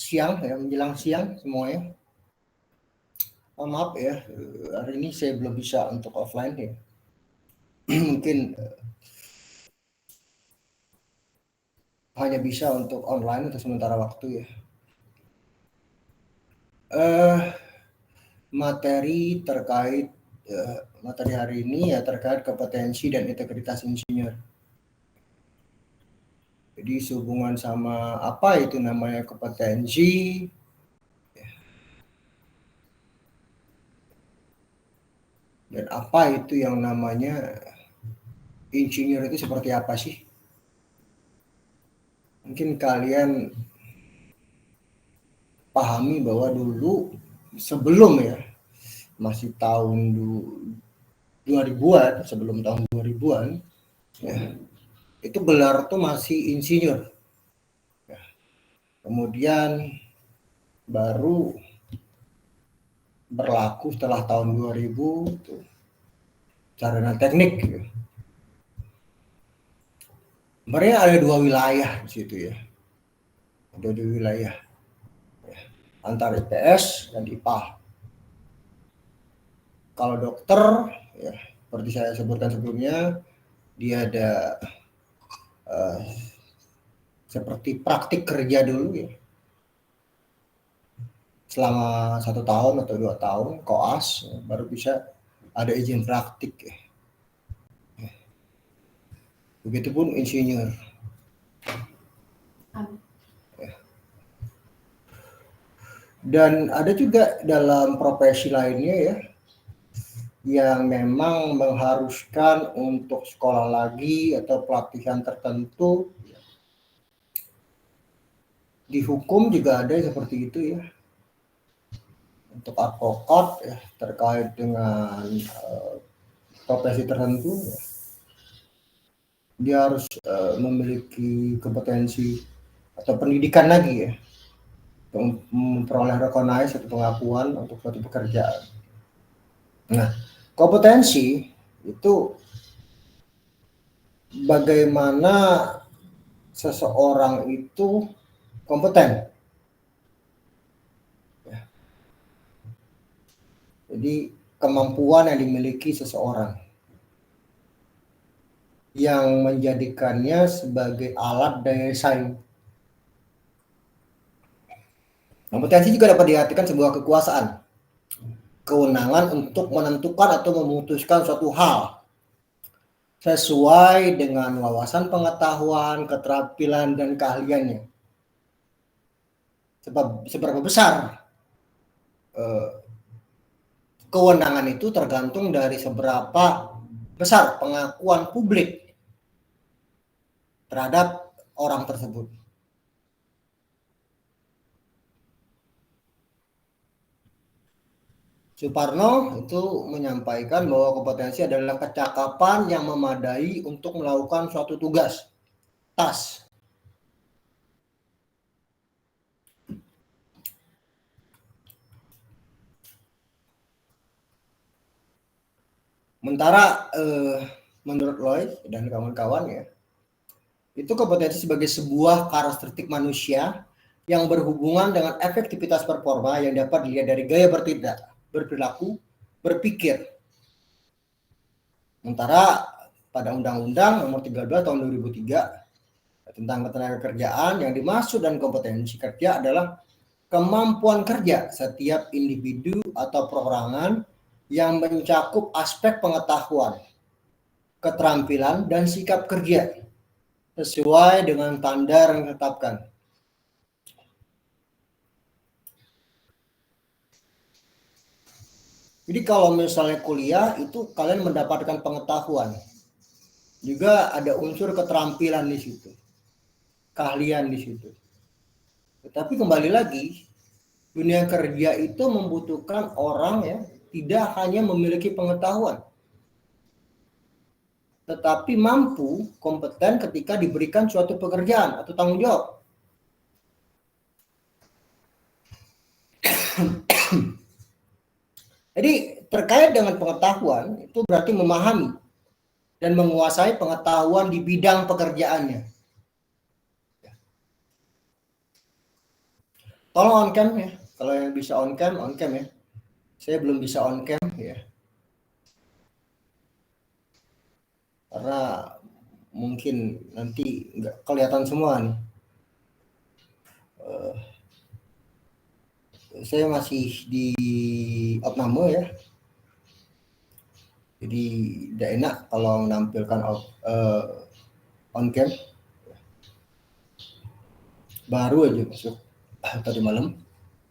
siang ya, menjelang siang semuanya. Maaf ya, hari ini saya belum bisa untuk offline ya. Mungkin hanya bisa untuk online untuk sementara waktu ya. Materi terkait materi hari ini ya terkait kompetensi dan integritas insinyur. Jadi sehubungan sama apa itu namanya kompetensi, dan apa itu yang namanya insinyur itu seperti apa sih? Mungkin kalian pahami bahwa dulu sebelum ya, masih tahun 2000-an, sebelum tahun 2000-an, ya, itu gelar tuh masih insinyur. Ya. Kemudian baru berlaku setelah tahun 2000 tuh, sarjana teknik. Ya. Sebenarnya ada dua wilayah di situ ya. Ada dua wilayah. Ya. Antara IPS dan IPA. Kalau dokter, ya, seperti saya sebutkan sebelumnya, dia ada seperti praktik kerja dulu ya. Selama 1 tahun atau 2 tahun, koas, baru bisa ada izin praktik ya. Begitupun insinyur. Dan ada juga dalam profesi lainnya ya, yang memang mengharuskan untuk sekolah lagi atau pelatihan tertentu. Di hukum juga ada seperti itu ya. Untuk advokat ya, terkait dengan profesi tertentu ya, dia harus memiliki kompetensi atau pendidikan lagi ya, untuk memperoleh recognize atau pengakuan untuk suatu pekerjaan. Nah, kompetensi itu bagaimana seseorang itu kompeten. Ya. Jadi kemampuan yang dimiliki seseorang yang menjadikannya sebagai alat daya saing. Kompetensi juga dapat diartikan sebuah kekuasaan, kewenangan untuk menentukan atau memutuskan suatu hal sesuai dengan wawasan pengetahuan, keterampilan, dan keahliannya. Seberapa besar kewenangan itu tergantung dari seberapa besar pengakuan publik terhadap orang tersebut. Suparno itu menyampaikan bahwa kompetensi adalah kecakapan yang memadai untuk melakukan suatu tugas, task. Sementara menurut Lloyd dan kawan-kawan ya, itu kompetensi sebagai sebuah karakteristik manusia yang berhubungan dengan efektivitas performa yang dapat dilihat dari gaya bertindak, berperilaku, berpikir. Sementara pada Undang-Undang Nomor 13 Tahun 2003 tentang ketenagakerjaan, yang dimaksud dan kompetensi kerja adalah kemampuan kerja setiap individu atau perorangan yang mencakup aspek pengetahuan, keterampilan, dan sikap kerja sesuai dengan standar yang ditetapkan. Jadi kalau misalnya kuliah itu kalian mendapatkan pengetahuan, juga ada unsur keterampilan di situ, keahlian di situ. Tetapi kembali lagi, dunia kerja itu membutuhkan orang ya tidak hanya memiliki pengetahuan, tetapi mampu, kompeten ketika diberikan suatu pekerjaan atau tanggung jawab. Jadi terkait dengan pengetahuan itu berarti memahami dan menguasai pengetahuan di bidang pekerjaannya. Tolong on cam ya. Kalau yang bisa on cam ya. Saya belum bisa on cam ya. Karena mungkin nanti nggak kelihatan semua nih. Saya masih di opname ya. Jadi tidak enak kalau menampilkan on cam. Baru aja masuk tadi malam.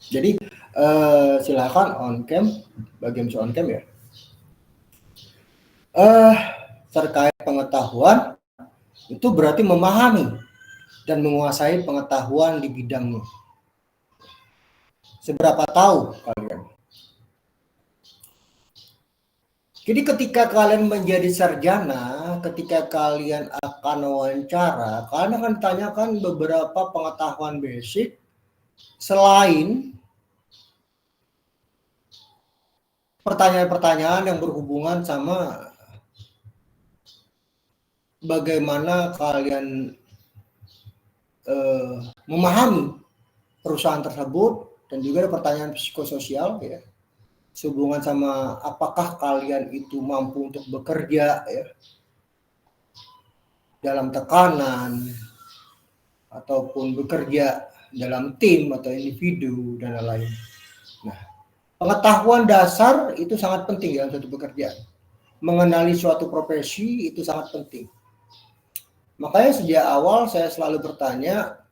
Jadi silakan on cam, bagian bisa on cam ya. Terkait pengetahuan itu berarti memahami dan menguasai pengetahuan di bidangnya. Seberapa tahu kalian? Jadi ketika kalian menjadi sarjana, ketika kalian akan wawancara, kalian akan ditanyakan beberapa pengetahuan basic selain pertanyaan-pertanyaan yang berhubungan sama bagaimana kalian memahami perusahaan tersebut, dan juga ada pertanyaan psikososial ya, sehubungan sama apakah kalian itu mampu untuk bekerja ya dalam tekanan ataupun bekerja dalam tim atau individu dan lain-lain. Nah, pengetahuan dasar itu sangat penting dalam suatu pekerjaan. Mengenali suatu profesi itu sangat penting. Makanya sejak awal saya selalu bertanya,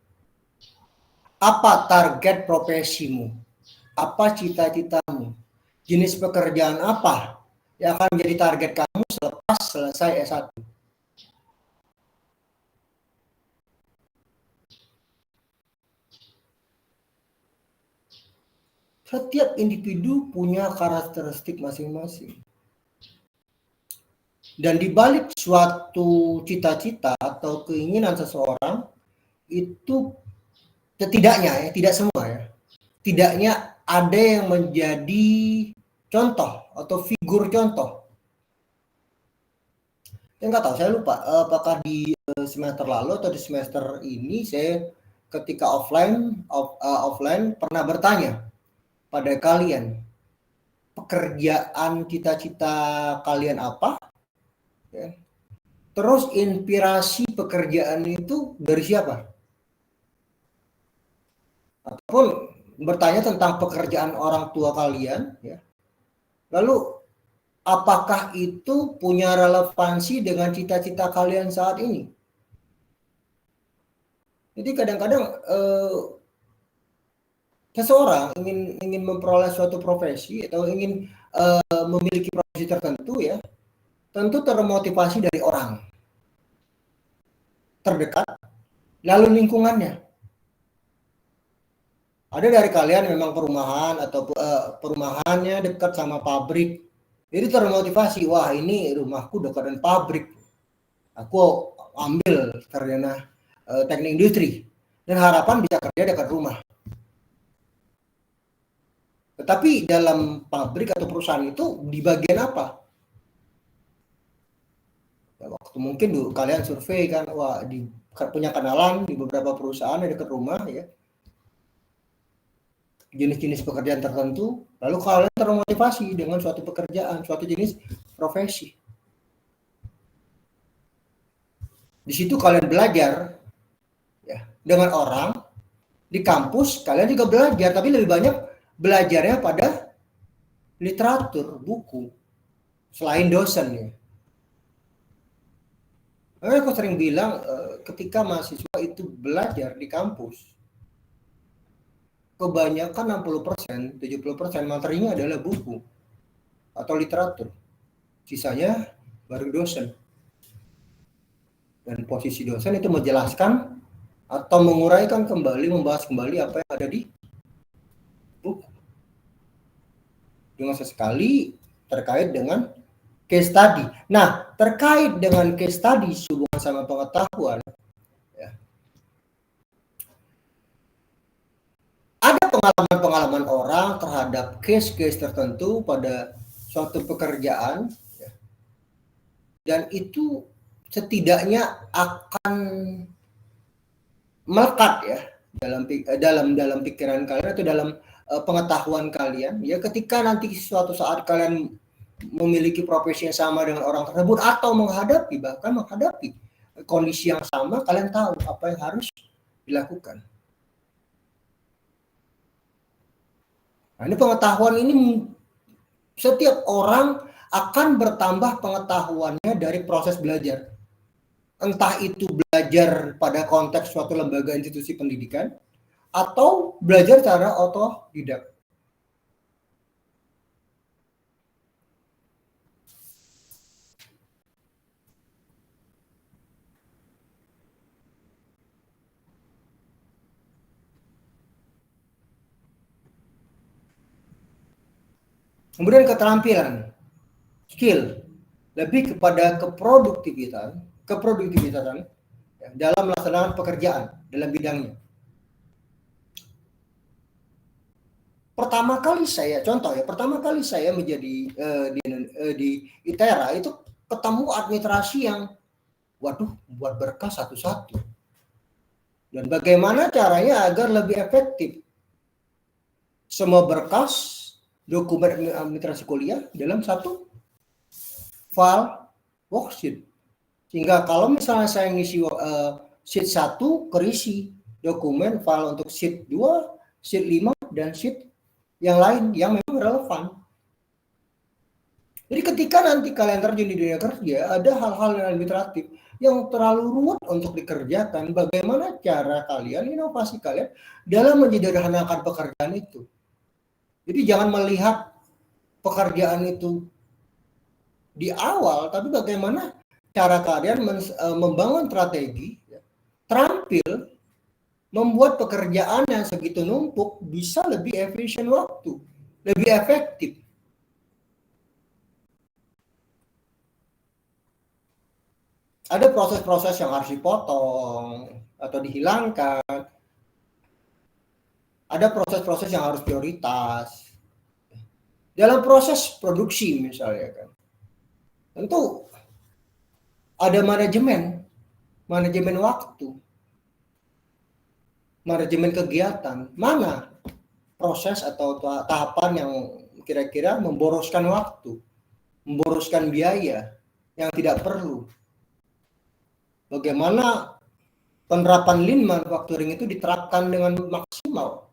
apa target profesimu? Apa cita-citamu? Jenis pekerjaan apa yang akan menjadi target kamu selepas selesai S1? Setiap individu punya karakteristik masing-masing. Dan di balik suatu cita-cita atau keinginan seseorang itu setidaknya ya, tidak semua ya, tidaknya ada yang menjadi contoh atau figur contoh. Saya nggak tahu, saya lupa apakah di semester lalu atau di semester ini saya ketika offline pernah bertanya pada kalian, pekerjaan cita-cita kalian apa? Ya. Terus inspirasi pekerjaan itu dari siapa? Ataupun bertanya tentang pekerjaan orang tua kalian, ya. Lalu apakah itu punya relevansi dengan cita-cita kalian saat ini? Jadi kadang-kadang seseorang ingin memperoleh suatu profesi atau ingin memiliki profesi tertentu ya, tentu termotivasi dari orang terdekat, lalu lingkungannya. Ada dari kalian memang perumahan atau perumahannya dekat sama pabrik, jadi termotivasi, wah ini rumahku dekat dengan pabrik, aku ambil sarjana teknik industri dan harapan bisa kerja dekat rumah. Tetapi dalam pabrik atau perusahaan itu di bagian apa? Ya, waktu mungkin dulu kalian survei kan, wah punya kenalan di beberapa perusahaan yang dekat rumah ya, jenis-jenis pekerjaan tertentu, lalu kalian termotivasi dengan suatu pekerjaan, suatu jenis profesi. Di situ kalian belajar ya dengan orang, di kampus kalian juga belajar, tapi lebih banyak belajarnya pada literatur, buku, selain dosen ya. Aku sering bilang ketika mahasiswa itu belajar di kampus, kebanyakan 60%, 70% materinya adalah buku atau literatur. Sisanya baru dosen. Dan posisi dosen itu menjelaskan atau menguraikan kembali, membahas kembali apa yang ada di buku. Dengan sesekali terkait dengan case study. Nah, terkait dengan case study hubungan sama pengetahuan, ya. Ada pengalaman-pengalaman orang terhadap case-case tertentu pada suatu pekerjaan, ya. Dan itu setidaknya akan melekat ya dalam pikiran kalian atau dalam pengetahuan kalian ya, ketika nanti suatu saat kalian memiliki profesi yang sama dengan orang tersebut atau bahkan menghadapi kondisi yang sama, kalian tahu apa yang harus dilakukan. Nah, ini pengetahuan ini setiap orang akan bertambah pengetahuannya dari proses belajar. Entah itu belajar pada konteks suatu lembaga institusi pendidikan atau belajar secara otodidak. Kemudian keterampilan, skill, lebih kepada keproduktivitasan ya, dalam melaksanakan pekerjaan dalam bidangnya. Pertama kali saya menjadi di ITERA itu ketemu administrasi yang waduh, buat berkas satu-satu. Dan bagaimana caranya agar lebih efektif semua berkas dokumen administrasi kuliah dalam satu file worksheet. Sehingga kalau misalnya saya ngisi sheet 1, kerisi dokumen file untuk sheet 2, sheet 5, dan sheet yang lain yang memang relevan. Jadi ketika nanti kalian terjun di dunia kerja, ada hal-hal yang administratif yang terlalu ruwet untuk dikerjakan. Bagaimana cara kalian, inovasi kalian dalam menyederhanakan pekerjaan itu. Jadi jangan melihat pekerjaan itu di awal, tapi bagaimana cara kalian membangun strategi, terampil, membuat pekerjaan yang segitu numpuk bisa lebih efisien waktu, lebih efektif. Ada proses-proses yang harus dipotong atau dihilangkan. Ada proses-proses yang harus prioritas. Dalam proses produksi misalnya kan. Tentu ada manajemen waktu, manajemen kegiatan. Mana proses atau tahapan yang kira-kira memboroskan waktu, memboroskan biaya yang tidak perlu. Bagaimana penerapan lean manufacturing itu diterapkan dengan maksimal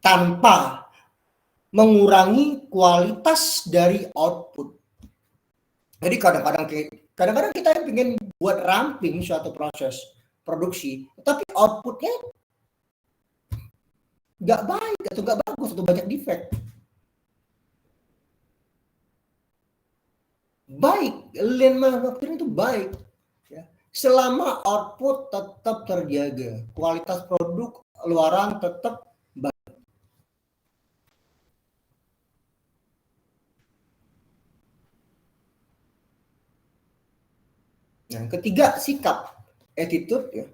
tanpa mengurangi kualitas dari output. Jadi kadang-kadang kita ingin buat ramping suatu proses produksi, tapi outputnya nggak baik atau nggak bagus atau banyak defect. Baik, lean manufacturing itu baik ya, selama output tetap terjaga, kualitas produk luaran tetap baik. Yang ketiga, sikap, attitude ya.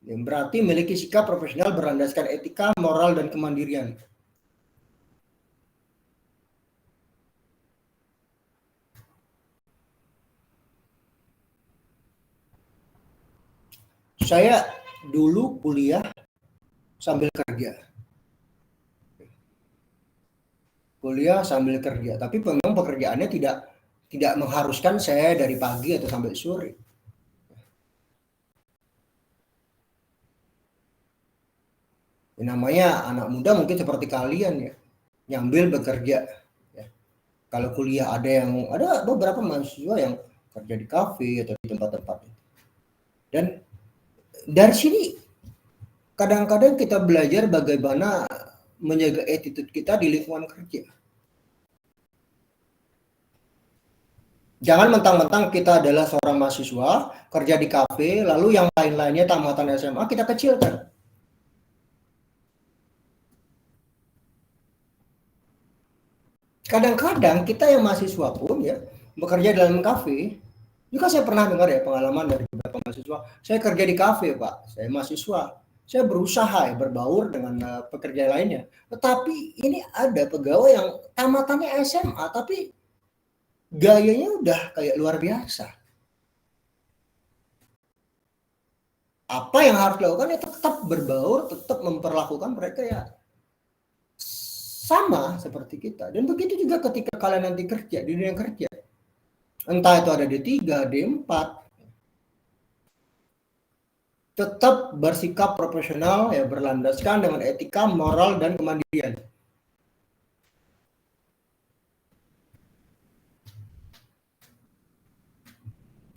Yang berarti memiliki sikap profesional berlandaskan etika, moral, dan kemandirian. Saya dulu kuliah sambil kerja. Tapi memang pekerjaannya tidak mengharuskan saya dari pagi atau sampai sore. Namanya anak muda mungkin seperti kalian ya, nyambil bekerja. Ya. Kalau kuliah ada beberapa mahasiswa yang kerja di kafe atau di tempat-tempat. Dan dari sini kadang-kadang kita belajar bagaimana menjaga attitude kita di lingkungan kerja. Jangan mentang-mentang kita adalah seorang mahasiswa, kerja di kafe, lalu yang lain-lainnya tamatan SMA kita kecilkan. Kadang-kadang kita yang mahasiswa pun ya, bekerja dalam kafe, juga saya pernah dengar ya pengalaman dari beberapa mahasiswa, saya kerja di kafe Pak, saya mahasiswa, saya berusaha ya berbaur dengan pekerja lainnya. Tetapi ini ada pegawai yang tamatannya SMA, tapi gayanya udah kayak luar biasa. apa yang harus dilakukan ya tetap berbaur, tetap memperlakukan mereka ya sama seperti kita. Dan begitu juga ketika kalian nanti kerja di dunia kerja, entah itu ada D3, D4, tetap bersikap profesional ya, berlandaskan dengan etika, moral, dan kemandirian.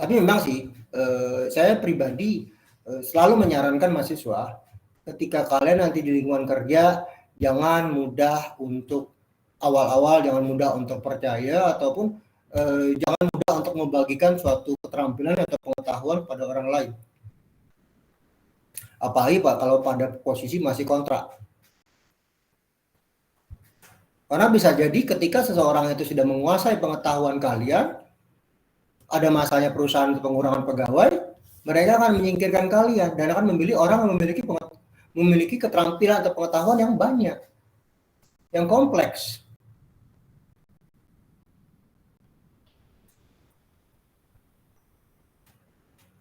Tapi memang sih saya pribadi selalu menyarankan mahasiswa ketika kalian nanti di lingkungan kerja, jangan mudah untuk awal-awal, jangan mudah untuk percaya, ataupun jangan mudah untuk membagikan suatu keterampilan atau pengetahuan pada orang lain. Apalagi Pak kalau pada posisi masih kontrak. Karena bisa jadi ketika seseorang itu sudah menguasai pengetahuan kalian, ada masanya perusahaan pengurangan pegawai, mereka akan menyingkirkan kalian dan akan memilih orang yang memiliki keterampilan atau pengetahuan yang banyak, yang kompleks.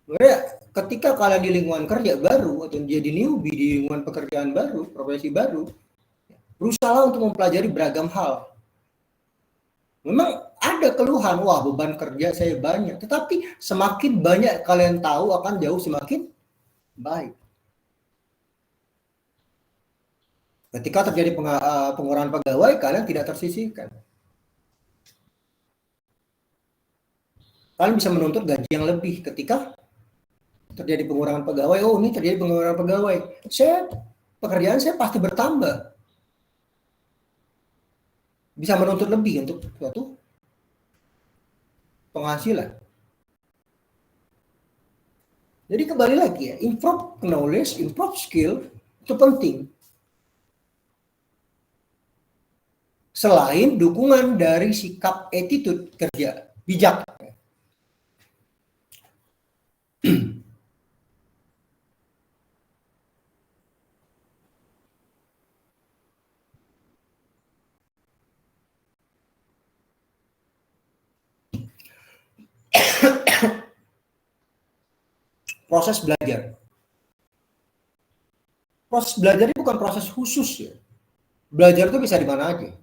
Sebenarnya ketika kalian di lingkungan kerja baru atau jadi newbie di lingkungan pekerjaan baru, profesi baru, berusaha untuk mempelajari beragam hal. Memang ada keluhan, wah beban kerja saya banyak, tetapi semakin banyak kalian tahu akan jauh semakin baik. Ketika terjadi pengurangan pegawai, kalian tidak tersisihkan. Kalian bisa menuntut gaji yang lebih ketika terjadi pengurangan pegawai. Oh, ini terjadi pengurangan pegawai. Pekerjaan saya pasti bertambah. Bisa menuntut lebih untuk suatu penghasilan. Jadi kembali lagi ya, improve knowledge, improve skill itu penting. Selain dukungan dari sikap attitude kerja bijak. Proses belajar. Proses belajar ini bukan proses khusus ya. Belajar itu bisa di mana aja.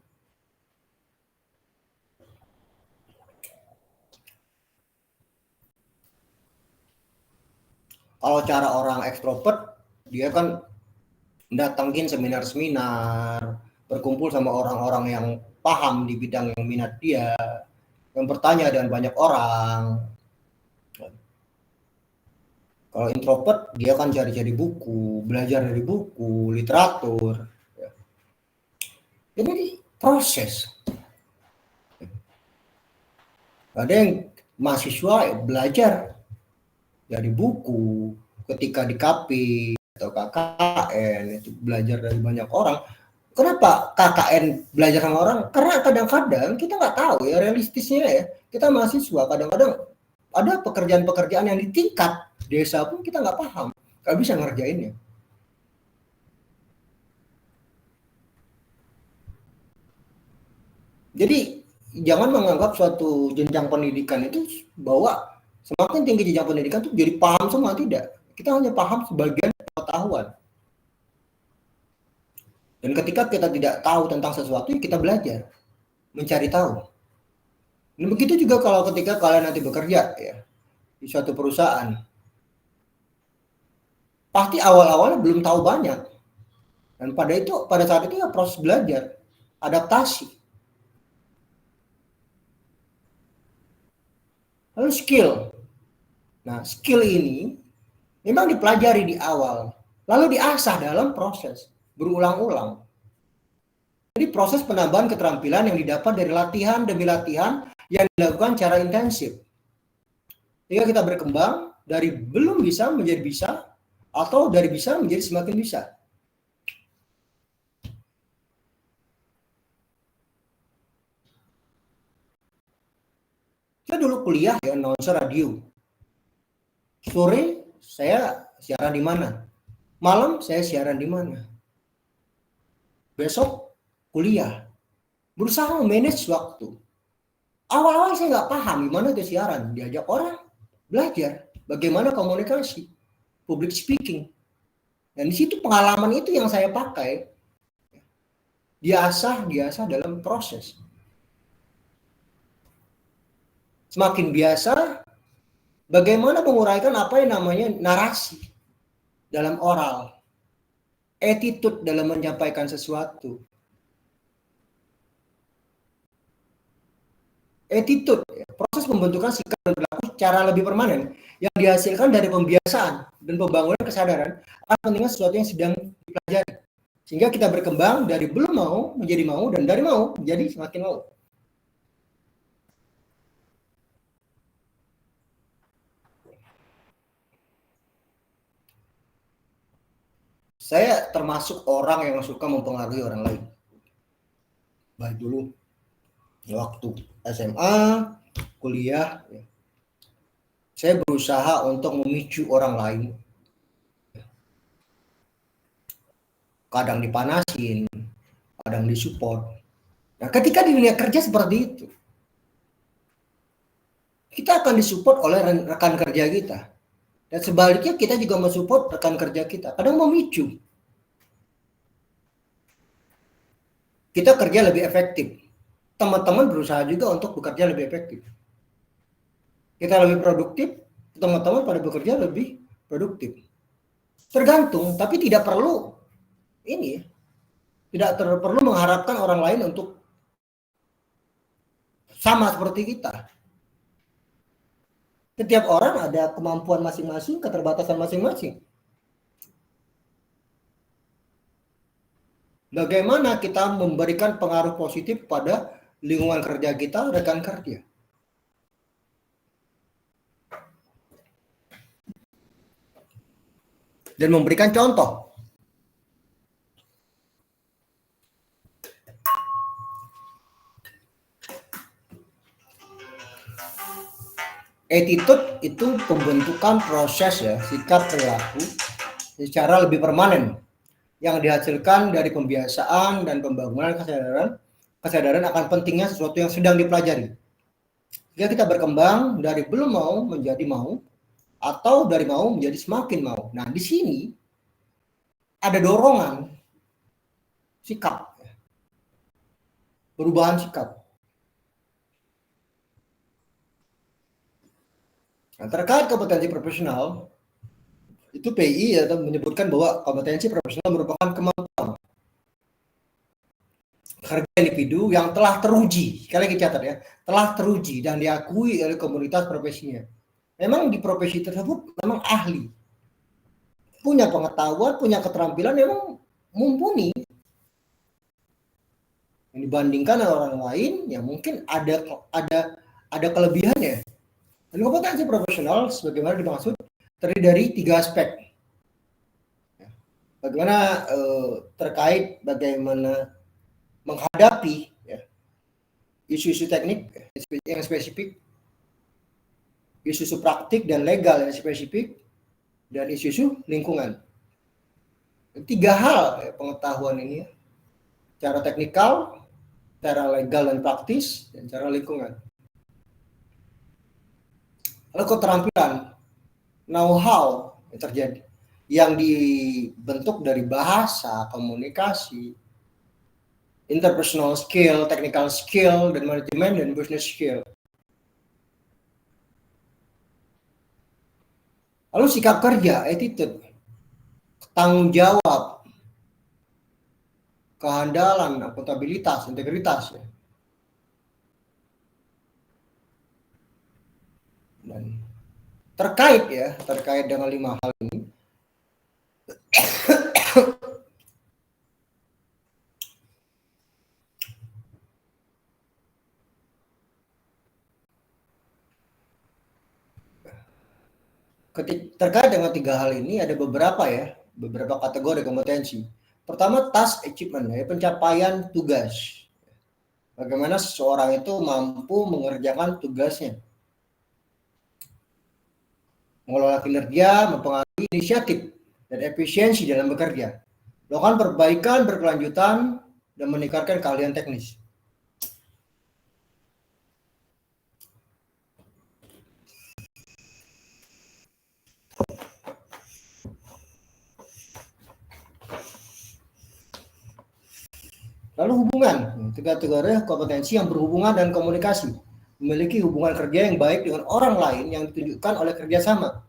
Kalau cara orang ekstrovert, dia kan datangin seminar-seminar, berkumpul sama orang-orang yang paham di bidang yang minat dia, yang bertanya dengan banyak orang. Kalau introvert, dia kan cari-cari buku, belajar dari buku, literatur. Ini proses. Ada yang mahasiswa belajar dari buku, ketika di KP atau KKN itu belajar dari banyak orang. Kenapa KKN belajar sama orang? Karena kadang-kadang kita nggak tahu ya, realistisnya ya. Kita mahasiswa kadang-kadang ada pekerjaan-pekerjaan yang di tingkat desa pun kita nggak paham, nggak bisa ngerjainnya. Jadi jangan menganggap suatu jenjang pendidikan itu bahwa semakin tinggi jenjang pendidikan itu jadi paham semua, tidak. Kita hanya paham sebagian pengetahuan. Dan ketika kita tidak tahu tentang sesuatu, kita belajar, mencari tahu. Dan begitu juga kalau ketika kalian nanti bekerja ya di suatu perusahaan, pasti awal-awalnya belum tahu banyak. Dan pada saat itu ya proses belajar, adaptasi. Lalu skill. Nah, skill ini memang dipelajari di awal, lalu diasah dalam proses, berulang-ulang. Jadi proses penambahan keterampilan yang didapat dari latihan demi latihan yang dilakukan secara intensif. Sehingga kita berkembang dari belum bisa menjadi bisa, atau dari bisa menjadi semakin bisa. Saya dulu kuliah ya announcer radio. Sore saya siaran di mana? Malam saya siaran di mana? Besok kuliah. Berusaha memanage waktu. Awal-awal saya nggak paham gimana itu siaran. Diajak orang, belajar. Bagaimana komunikasi. public speaking. Dan di situ pengalaman itu yang saya pakai, diasah dalam proses. Semakin biasa, bagaimana menguraikan apa yang namanya narasi dalam oral, attitude dalam menyampaikan sesuatu. Attitude, proses pembentukan sikap dan perilaku secara lebih permanen yang dihasilkan dari pembiasaan dan pembangunan kesadaran akan pentingnya sesuatu yang sedang dipelajari. Sehingga kita berkembang dari belum mau menjadi mau dan dari mau menjadi semakin mau. Saya termasuk orang yang suka mempengaruhi orang lain. Baik dulu waktu SMA, kuliah, saya berusaha untuk memicu orang lain. Kadang dipanasin, kadang disupport. Nah, ketika di dunia kerja seperti itu, kita akan disupport oleh rekan kerja kita. Dan sebaliknya kita juga mensupport rekan kerja kita. Kadang memicu. Kita kerja lebih efektif. Teman-teman berusaha juga untuk bekerja lebih efektif. Kita lebih produktif, teman-teman pada bekerja lebih produktif. Tergantung, tapi tidak perlu ini, tidak perlu mengharapkan orang lain untuk sama seperti kita. Setiap orang ada kemampuan masing-masing, keterbatasan masing-masing. Bagaimana kita memberikan pengaruh positif pada lingkungan kerja kita, rekan kerja. Dan memberikan contoh. Attitude itu pembentukan proses ya, sikap perilaku secara lebih permanen yang dihasilkan dari pembiasaan dan pembangunan kesadaran akan pentingnya sesuatu yang sedang dipelajari. Jika kita berkembang dari belum mau menjadi mau atau dari mau menjadi semakin mau. Nah, di sini ada dorongan sikap, perubahan sikap. Nah, terkait kompetensi profesional, itu PI menyebutkan bahwa kompetensi profesional merupakan kemampuan kerja individu yang telah teruji, sekali lagi catat ya, telah teruji dan diakui oleh komunitas profesinya. Memang di profesi tersebut memang ahli, punya pengetahuan, punya keterampilan, memang mumpuni. Yang dibandingkan orang lain yang mungkin ada kelebihannya. Dan kompetensi profesional sebagaimana dimaksud terdiri dari 3 aspek. Bagaimana terkait bagaimana menghadapi ya, isu-isu teknik yang spesifik, isu-isu praktik dan legal yang spesifik, dan isu-isu lingkungan. 3 hal ya, pengetahuan ini, cara teknikal, cara legal dan praktis, dan cara lingkungan. Lalu keterampilan, know-how yang terjadi, yang dibentuk dari bahasa, komunikasi, interpersonal skill, technical skill, dan manajemen dan business skill. Lalu sikap kerja, attitude, tanggung jawab, kehandalan, akuntabilitas, integritas. Ya. Dan terkait dengan 5 hal ini, terkait dengan 3 hal ini ada beberapa kategori kompetensi. Pertama, task achievement, ya, pencapaian tugas. Bagaimana seseorang itu mampu mengerjakan tugasnya. Mengelola kinerja, mempengaruhi inisiatif dan efisiensi dalam bekerja. Melakukan perbaikan berkelanjutan dan meningkatkan keahlian teknis. Lalu hubungan, kategori kompetensi yang berhubungan dan komunikasi, memiliki hubungan kerja yang baik dengan orang lain yang ditunjukkan oleh kerjasama,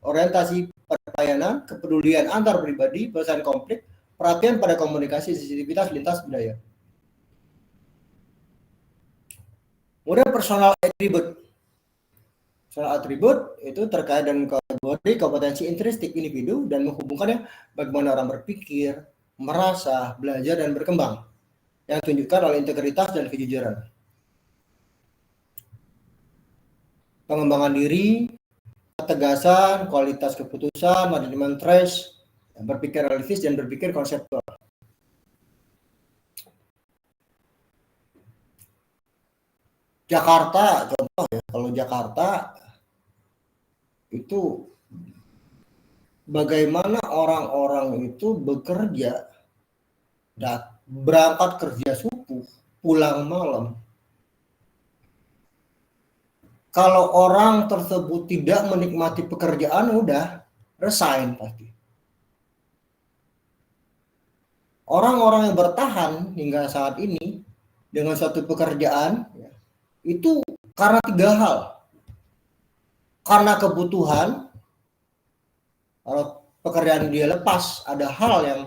orientasi pada pelayanan, kepedulian antar pribadi, penyelesaian konflik, perhatian pada komunikasi, sensitivitas lintas budaya. Kemudian personal attribute. Personal attribute itu terkait dengan kategori kompetensi intrinsik individu dan menghubungkannya bagaimana orang berpikir, merasa, belajar, dan berkembang yang ditunjukkan oleh integritas dan kejujuran. Pengembangan diri, ketegasan, kualitas keputusan, manajemen stres, berpikir realistis dan berpikir konseptual. Jakarta, contoh ya, kalau Jakarta itu bagaimana orang-orang itu bekerja, berangkat kerja subuh, pulang malam. Kalau orang tersebut tidak menikmati pekerjaan, udah resign pasti. Orang-orang yang bertahan hingga saat ini dengan suatu pekerjaan itu karena 3 hal. Karena kebutuhan, kalau pekerjaan dia lepas ada hal yang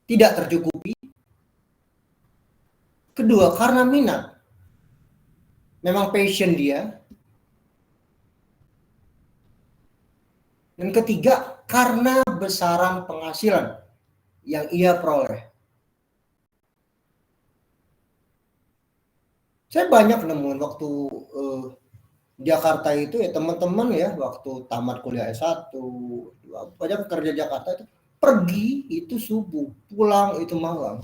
tidak tercukupi. Kedua, karena minat. Memang passion dia. Dan ketiga, karena besaran penghasilan yang ia peroleh. Saya banyak nemuin waktu Jakarta itu ya teman-teman ya, waktu tamat kuliah S1, banyak kerja Jakarta itu pergi itu subuh, pulang itu malam.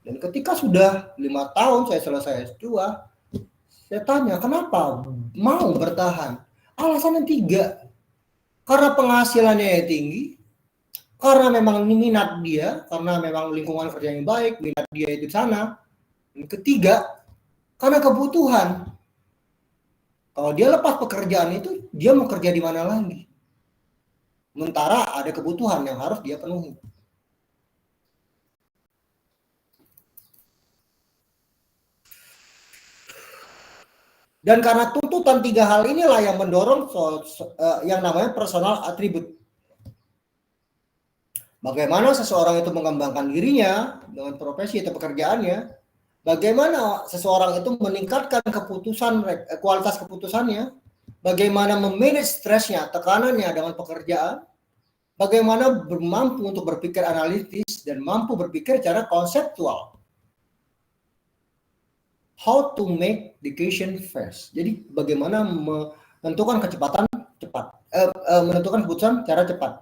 Dan ketika sudah 5 tahun saya selesai S2, saya tanya kenapa mau bertahan? Alasannya 3. Karena penghasilannya yang tinggi, karena memang minat dia, karena memang lingkungan kerja yang baik, minat dia itu di sana. Dan ketiga, karena kebutuhan. Kalau dia lepas pekerjaan itu, dia mau kerja di mana lagi? Sementara ada kebutuhan yang harus dia penuhi. Dan karena tuntutan 3 hal inilah yang mendorong yang namanya personal attribute. Bagaimana seseorang itu mengembangkan dirinya dengan profesi atau pekerjaannya, bagaimana seseorang itu meningkatkan kualitas keputusannya, bagaimana memanage stresnya, tekanannya dengan pekerjaan, bagaimana mampu untuk berpikir analitis dan mampu berpikir secara konseptual. How to make decision fast. Jadi bagaimana menentukan kecepatan cepat, menentukan keputusan secara cepat.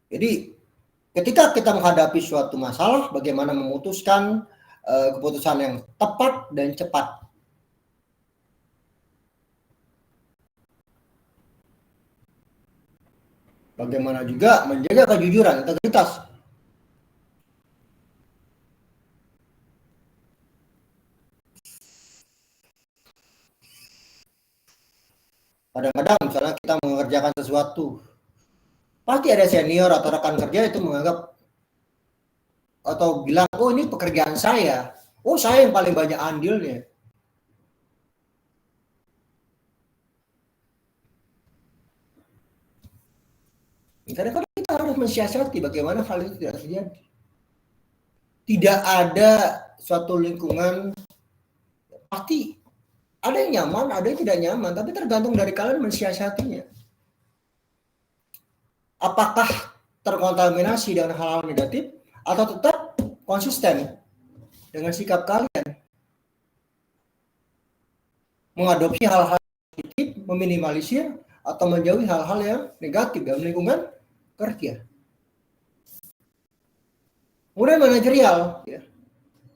Jadi ketika kita menghadapi suatu masalah, bagaimana memutuskan keputusan yang tepat dan cepat. Bagaimana juga menjaga kejujuran, integritas. Kadang-kadang misalnya kita mengerjakan sesuatu, pasti ada senior atau rekan kerja itu menganggap atau bilang, oh ini pekerjaan saya, oh saya yang paling banyak andilnya. Kadang-kadang kita harus mensiasati bagaimana hal itu tidak terjadi. Tidak ada suatu lingkungan, pasti ada yang nyaman, ada yang tidak nyaman, tapi tergantung dari kalian mensiasatinya. Apakah terkontaminasi dengan hal-hal negatif atau tetap konsisten dengan sikap kalian mengadopsi hal-hal positif, meminimalisir atau menjauhi hal-hal yang negatif dalam lingkungan kerja. Kemudian manajerial, ya,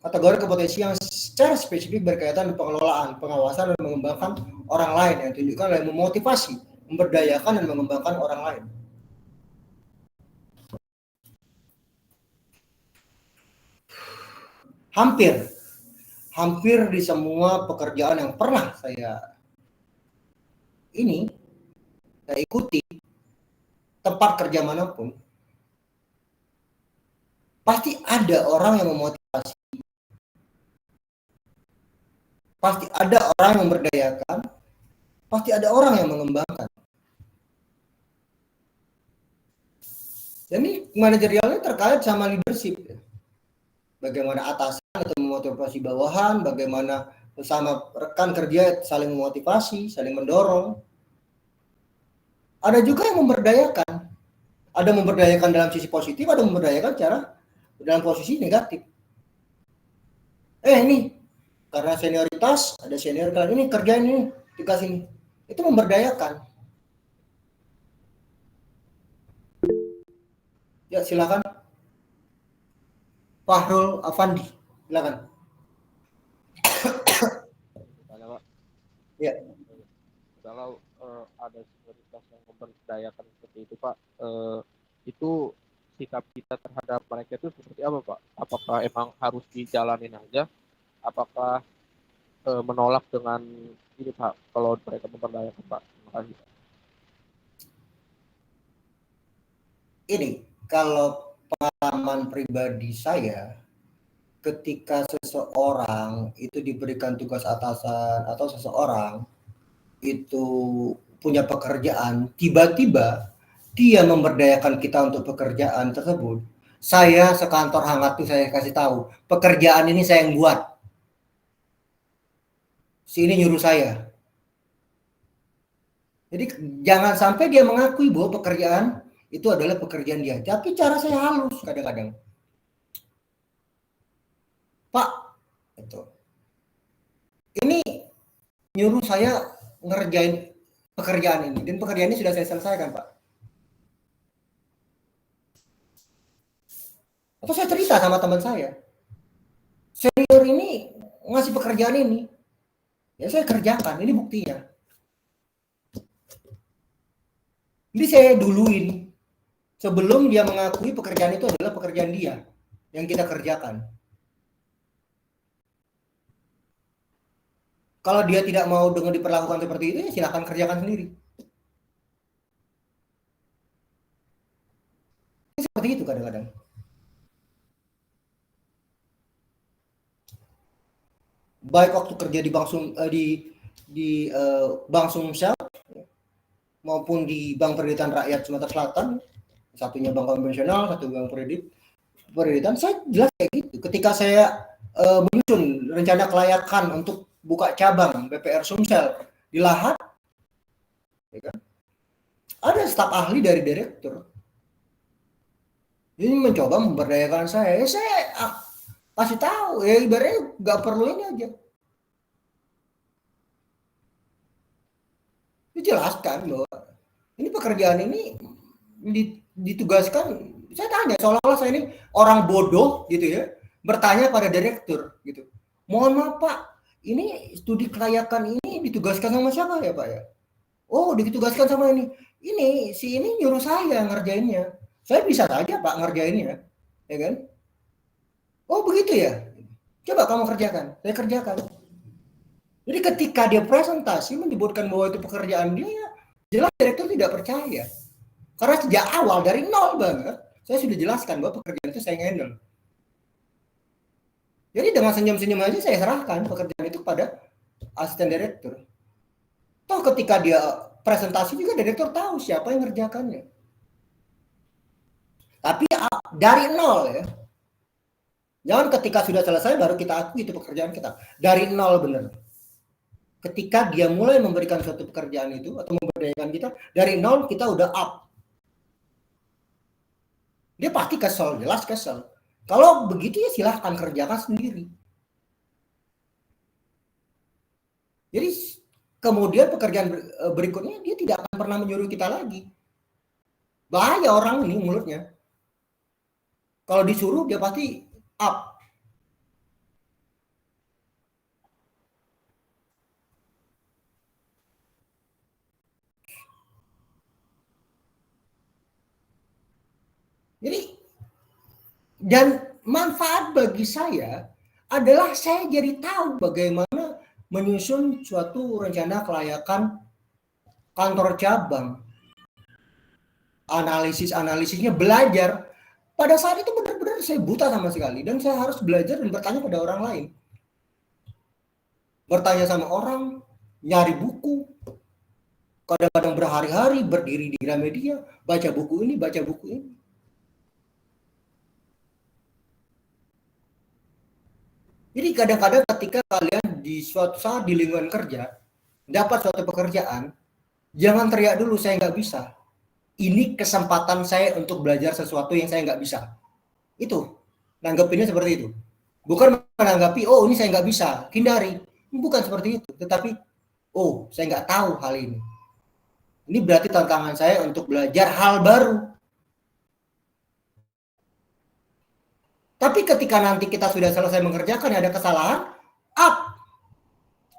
kategori kompetensi yang secara spesifik berkaitan dengan pengelolaan, pengawasan, dan mengembangkan orang lain yang ditunjukkan oleh memotivasi, memberdayakan, dan mengembangkan orang lain. Hampir di semua pekerjaan yang pernah saya ikuti, tempat kerja manapun, Pasti ada orang yang memotivasi, pasti ada orang yang memberdayakan, pasti ada orang yang mengembangkan. Jadi manajerialnya terkait sama leadership. Bagaimana atasan itu memotivasi bawahan, bagaimana bersama rekan kerja saling memotivasi, saling mendorong. Ada juga yang memberdayakan. Ada memberdayakan dalam sisi positif, ada memberdayakan cara dalam posisi negatif. Ini karena senioritas, ada senior kalian ini kerja ini, tugas ini. Itu memberdayakan. Ya, silakan. Fahrul Afandi, silakan. Ya. Kalau ada senioritas yang memberdayakan seperti itu, Pak, itu sikap kita terhadap mereka itu seperti apa, Pak? Apakah emang harus dijalanin aja? Apakah menolak dengan ini, Pak, kalau mereka memberdayakan, Pak? Terima kasih, Pak. Ini kalau pengalaman pribadi saya, ketika seseorang itu diberikan tugas atasan atau seseorang itu punya pekerjaan, tiba-tiba dia memberdayakan kita untuk pekerjaan tersebut, saya sekantor hangat tuh saya kasih tahu, pekerjaan ini saya yang buat. Si ini nyuruh saya. Jadi jangan sampai dia mengakui bahwa pekerjaan itu adalah pekerjaan dia. Tapi cara saya halus kadang-kadang. Pak, itu. Ini nyuruh saya ngerjain pekerjaan ini. Dan pekerjaan ini sudah saya selesaikan, Pak. Atau saya cerita sama teman saya. Senior ini ngasih pekerjaan ini. Ya saya kerjakan, ini buktinya. Jadi saya duluin. Sebelum dia mengakui pekerjaan itu adalah pekerjaan dia. Yang kita kerjakan. Kalau dia tidak mau dengan diperlakukan seperti itu, ya silakan kerjakan sendiri. Seperti itu kadang-kadang. Baik waktu kerja di Bank Sumsel maupun di Bank Perkreditan Rakyat Sumatera Selatan, satunya bank konvensional, satu bank perkreditan, saya jelas kayak gitu. Ketika saya menyusun rencana kelayakan untuk buka cabang BPR Sumsel di Lahat, ya kan? Ada staf ahli dari direktur. Ini mencoba memberdayakan saya. Saya kasih tahu, ya ibaratnya nggak perlu ini aja. Dijelaskan bahwa ini pekerjaan ini ditugaskan. Saya tanya, seolah-olah saya ini orang bodoh gitu ya, bertanya pada direktur gitu. Mohon maaf Pak, ini studi kelayakan ini ditugaskan sama siapa ya Pak ya? Oh, ditugaskan sama ini. Ini si ini nyuruh saya ngerjainnya. Saya bisa saja Pak ngerjainnya, ya kan? Oh begitu ya. Coba kamu kerjakan. Saya kerjakan. Jadi ketika dia presentasi menyebutkan bahwa itu pekerjaan dia, ya jelas direktur tidak percaya. Karena sejak awal dari nol banget, saya sudah jelaskan bahwa pekerjaan itu saya handle. Jadi dengan senyum-senyum aja saya serahkan pekerjaan itu kepada asisten direktur. Toh ketika dia presentasi juga direktur tahu siapa yang ngerjakannya. Tapi dari nol ya. Jangan ketika sudah selesai baru kita akui itu pekerjaan kita. Dari nol benar. Ketika dia mulai memberikan suatu pekerjaan itu atau memberdayakan kita, dari nol kita udah up. Dia pasti kesel, jelas kesel. Kalau begitu ya silahkan kerjakan sendiri. Jadi kemudian pekerjaan berikutnya dia tidak akan pernah menyuruh kita lagi. Bahaya orang ini mulutnya. Kalau disuruh dia pasti up. Jadi dan manfaat bagi saya adalah saya jadi tahu bagaimana menyusun suatu rencana kelayakan kantor cabang. Analisisnya belajar Pada saat itu benar-benar saya buta sama sekali dan saya harus belajar dan bertanya pada orang lain. Bertanya sama orang, nyari buku, kadang-kadang berhari-hari berdiri di Gramedia, baca buku ini, baca buku ini. Jadi kadang-kadang ketika kalian di suatu saat di lingkungan kerja, dapat suatu pekerjaan, jangan teriak dulu, saya nggak bisa. Ini kesempatan saya untuk belajar sesuatu yang saya nggak bisa. Itu, nanggepinnya seperti itu. Bukan menanggapi, oh ini saya nggak bisa, hindari. Bukan seperti itu, tetapi, oh saya nggak tahu hal ini. Ini berarti tantangan saya untuk belajar hal baru. Tapi ketika nanti kita sudah selesai mengerjakan, ada kesalahan, up.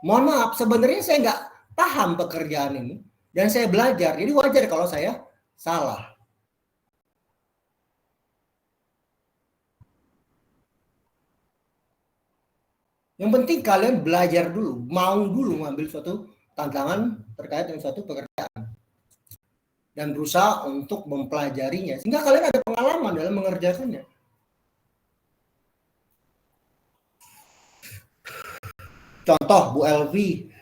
Mohon maaf, sebenarnya saya nggak paham pekerjaan ini. Dan saya belajar, jadi wajar kalau saya salah. Yang penting kalian belajar dulu, mau dulu mengambil suatu tantangan terkait dengan suatu pekerjaan. Dan berusaha untuk mempelajarinya. Sehingga kalian ada pengalaman dalam mengerjakannya. Contoh Bu Elvi.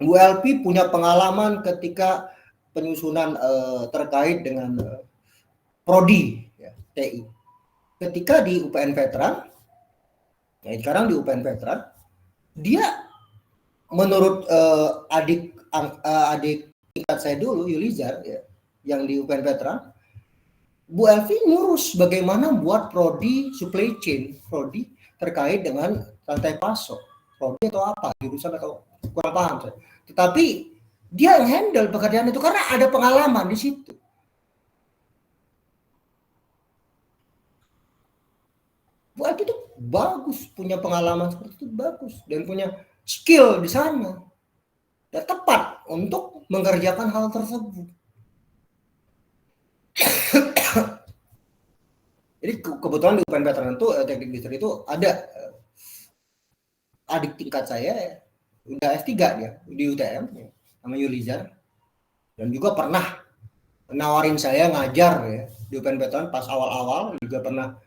Bu Elvi punya pengalaman ketika penyusunan terkait dengan prodi ya, TI. Ketika di UPN Veteran, ya sekarang di UPN Veteran, dia menurut adik tingkat saya dulu, Yulizar, ya, yang di UPN Veteran, Bu Elvi ngurus bagaimana buat prodi supply chain, prodi terkait dengan rantai pasok, prodi atau apa, jurusan atau kurang paham saya. Tetapi dia yang handle pekerjaan itu karena ada pengalaman di situ. Bu Elvi itu bagus, punya pengalaman seperti itu bagus dan punya skill di sana. Dan tepat untuk mengerjakan hal tersebut. Jadi kebetulan di UPN Veteran itu teknik listrik itu ada adik tingkat saya udah S3 dia di UTM namanya Yulizar, dan juga pernah nawarin saya ngajar ya di UPN Veteran pas awal-awal, juga pernah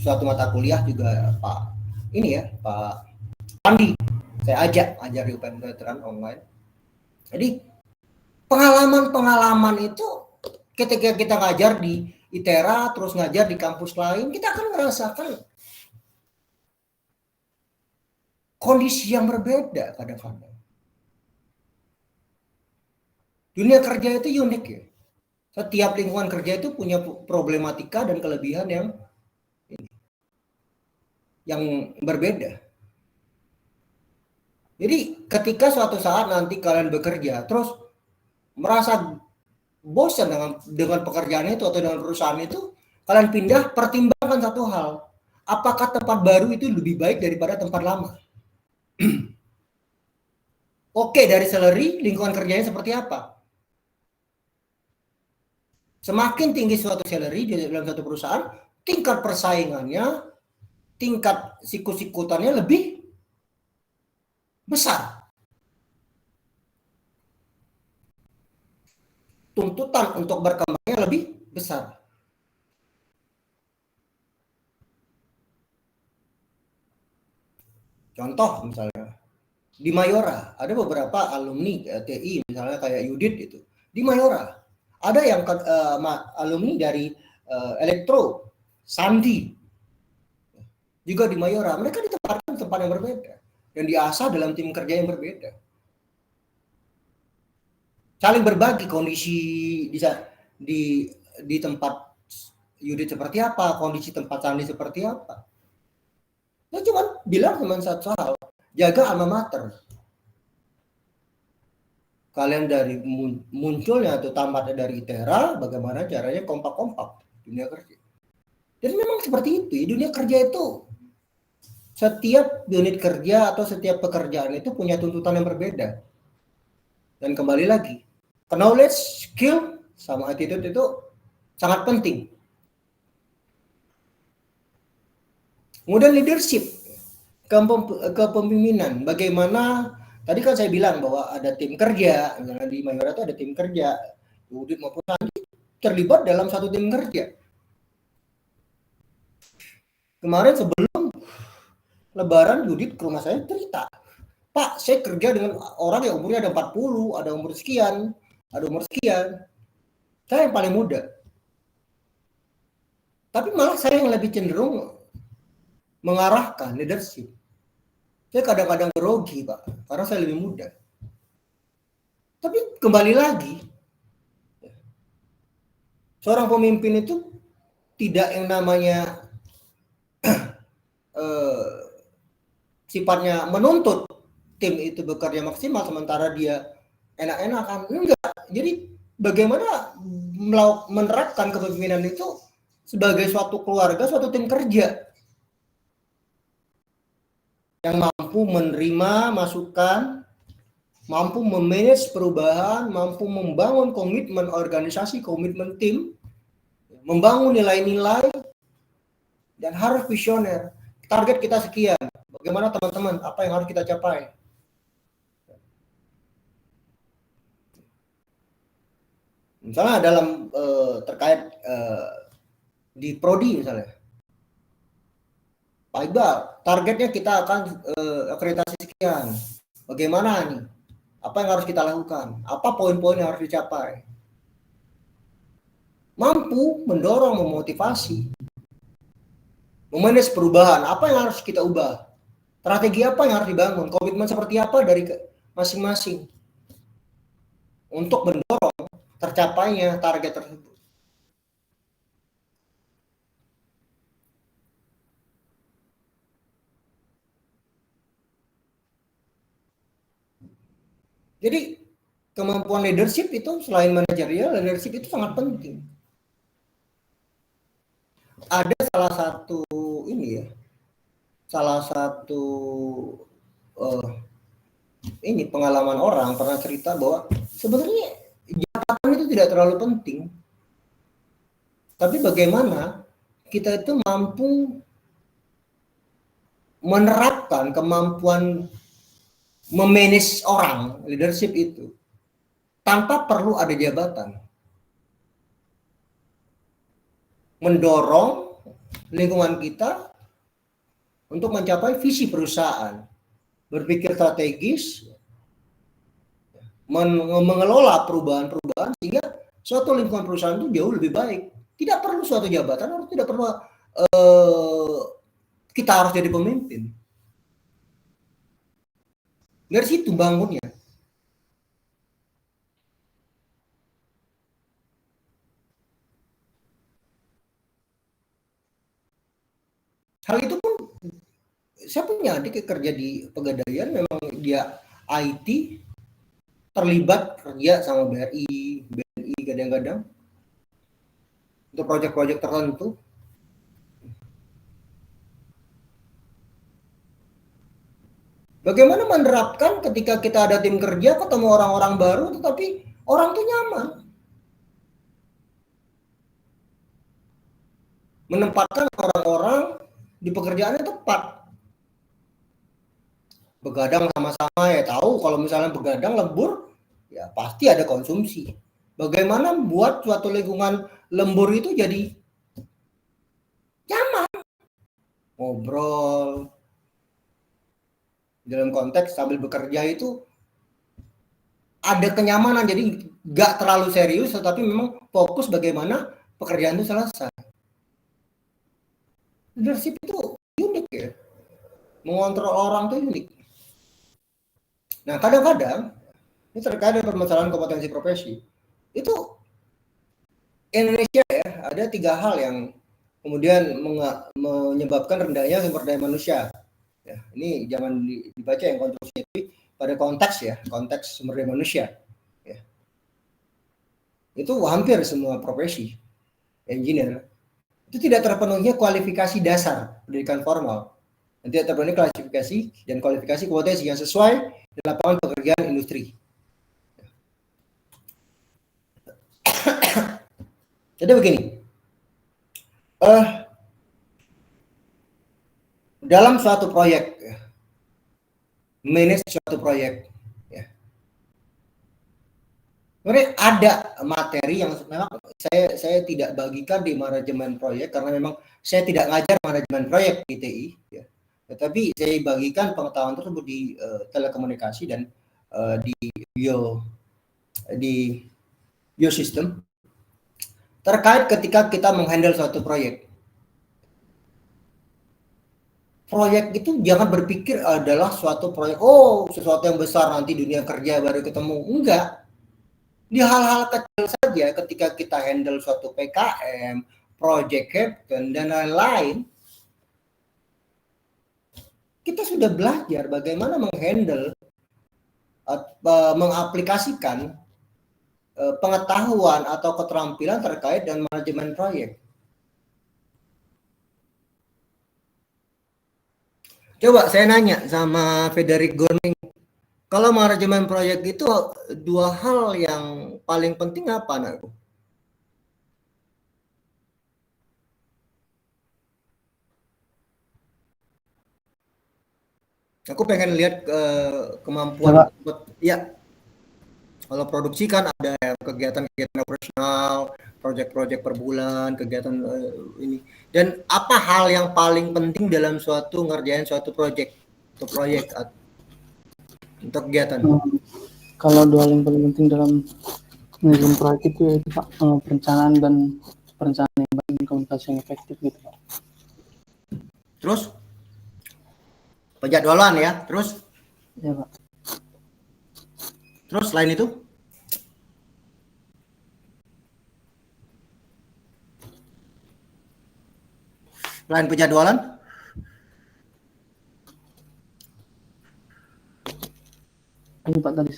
suatu mata kuliah juga Pak Pandi saya ajak ngajar di UPN Veteran online. Jadi pengalaman itu ketika kita ngajar di ITERA terus ngajar di kampus lain, kita akan merasakan kondisi yang berbeda kadang-kadang. Dunia kerja itu unik ya. Setiap lingkungan kerja itu punya problematika dan kelebihan yang berbeda. Jadi ketika suatu saat nanti kalian bekerja terus merasa bosan dengan pekerjaan itu atau dengan perusahaan itu, kalian pindah, pertimbangkan satu hal. Apakah tempat baru itu lebih baik daripada tempat lama? Oke, dari salary, lingkungan kerjanya seperti apa? Semakin tinggi suatu salary di dalam satu perusahaan, tingkat persaingannya, tingkat sikut-sikutannya lebih besar. Tuntutan untuk berkembangnya lebih besar. Contoh misalnya di Mayora ada beberapa alumni TI misalnya kayak Yudit itu di Mayora, ada yang alumni dari Elektro, Sandi juga di Mayora. Mereka ditempatkan di tempat yang berbeda dan diasah dalam tim kerja yang berbeda. Saling berbagi kondisi di tempat Yudit seperti apa, kondisi tempat Sandi seperti apa. Saya cuma bilang cuma satu hal, jaga alma mater. Kalian dari munculnya atau tamatnya dari ITERA, bagaimana caranya kompak-kompak dunia kerja. Jadi memang seperti itu, dunia kerja itu setiap unit kerja atau setiap pekerjaan itu punya tuntutan yang berbeda. Dan kembali lagi, knowledge, skill, sama attitude itu sangat penting. Kemudian leadership, kepemimpinan. Bagaimana, tadi kan saya bilang bahwa ada tim kerja, misalnya di Mayora itu ada tim kerja, Udit maupun Sandi terlibat dalam satu tim kerja. Kemarin sebelum Lebaran Yudit ke rumah saya cerita, Pak, saya kerja dengan orang yang umurnya ada 40, ada umur sekian, ada umur sekian. Saya yang paling muda. Tapi malah saya yang lebih cenderung mengarahkan leadership. Saya kadang-kadang grogi, Pak, karena saya lebih muda. Tapi kembali lagi, seorang pemimpin itu tidak yang namanya sifatnya menuntut tim itu bekerja maksimal sementara dia enak-enakan. Enggak. Jadi bagaimana menerapkan kepemimpinan itu sebagai suatu keluarga, suatu tim kerja yang mampu menerima masukan, mampu memanage perubahan, mampu membangun komitmen organisasi, komitmen tim, membangun nilai-nilai, dan harus visioner. Target kita sekian. Bagaimana teman-teman? Apa yang harus kita capai? Misalnya dalam terkait di prodi misalnya, Pak Iqbal, targetnya kita akan akreditasi sekian. Bagaimana nih? Apa yang harus kita lakukan? Apa poin-poin yang harus dicapai? Mampu mendorong, memotivasi, memanage perubahan. Apa yang harus kita ubah? Strategi apa yang harus dibangun? Komitmen seperti apa dari masing-masing untuk mendorong tercapainya target tersebut. Jadi kemampuan leadership itu selain manajerial, leadership itu sangat penting. Ada salah satu ini ya, salah satu ini pengalaman orang pernah cerita bahwa sebenarnya jabatan itu tidak terlalu penting, tapi bagaimana kita itu mampu menerapkan kemampuan memanage orang, leadership itu tanpa perlu ada jabatan, mendorong lingkungan kita untuk mencapai visi perusahaan, berpikir strategis, mengelola perubahan-perubahan sehingga suatu lingkungan perusahaan itu jauh lebih baik. Tidak perlu suatu jabatan, harus tidak perlu kita harus jadi pemimpin. Dari situ bangunnya. Hal itu pun saya punya adik kerja di Pegadaian, memang dia IT, terlibat kerja sama BNI kadang-kadang untuk proyek-proyek tertentu. Bagaimana menerapkan ketika kita ada tim kerja, ketemu orang-orang baru, tetapi orang itu nyaman. Menempatkan orang-orang di pekerjaannya tepat. Begadang sama-sama ya tahu kalau misalnya begadang lembur, ya pasti ada konsumsi. Bagaimana buat suatu lingkungan lembur itu jadi nyaman. Ngobrol. Dalam konteks sambil bekerja itu ada kenyamanan, jadi nggak terlalu serius, tetapi memang fokus bagaimana pekerjaan itu selesai. Leadership itu unik ya, mengontrol orang itu unik. Nah kadang-kadang ini terkait dengan permasalahan kompetensi profesi, itu Indonesia ya ada 3 hal yang kemudian menyebabkan rendahnya sumber daya manusia. Ya, ini jangan dibaca yang konstruksi, tapi pada konteks ya, konteks sumber daya manusia. Ya. Itu hampir semua profesi engineer itu tidak terpenuhinya kualifikasi dasar pendidikan formal, dan tidak terpenuhi klasifikasi dan kualifikasi kompetensi yang sesuai di lapangan pekerjaan industri. Jadi begini, dalam suatu proyek, manage suatu proyek, ya, Sebenarnya ada materi yang memang saya tidak bagikan di manajemen proyek karena memang saya tidak ngajar manajemen proyek di TI, ya. Tetapi saya bagikan pengetahuan tersebut di telekomunikasi dan di biosistem terkait ketika kita menghandle suatu proyek. Proyek itu jangan berpikir adalah suatu proyek, sesuatu yang besar nanti dunia kerja baru ketemu. Enggak. Di hal-hal kecil saja ketika kita handle suatu PKM, project captain, dan lain-lain, kita sudah belajar bagaimana menghandle, mengaplikasikan pengetahuan atau keterampilan terkait dengan manajemen proyek. Coba saya nanya sama Frederick Gorning, kalau manajemen proyek itu dua hal yang paling penting apa, Nak? Aku pengen lihat kemampuan. Ya, kalau produksi kan ada kegiatan-kegiatan operasional, proyek-proyek per bulan, kegiatan ini. Dan apa hal yang paling penting dalam ngerjain suatu proyek untuk kegiatan? Kalau dua hal yang paling penting dalam manajemen proyek itu yaitu Pak, perencanaan yang baik dan komunikasi yang efektif gitu Pak. Terus penjadwalan ya, terus? Ya Pak. Terus selain itu? Selain penjadwalan? Ini Pak tadi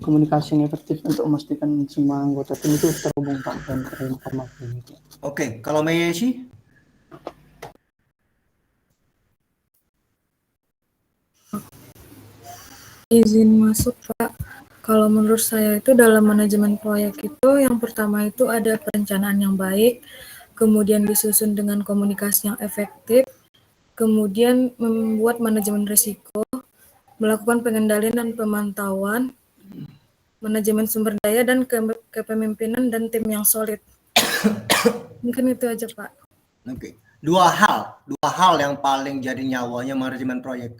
komunikasi yang efektif untuk memastikan semua anggota tim itu terhubung Pak dan terinformasi gitu. Oke, kalau Meyeshi? Izin masuk Pak. Kalau menurut saya itu dalam manajemen proyek itu yang pertama itu ada perencanaan yang baik, kemudian disusun dengan komunikasi yang efektif, kemudian membuat manajemen risiko, melakukan pengendalian dan pemantauan, manajemen sumber daya dan kepemimpinan dan tim yang solid. Mungkin itu aja Pak. Oke. Dua hal yang paling jadi nyawanya manajemen proyek.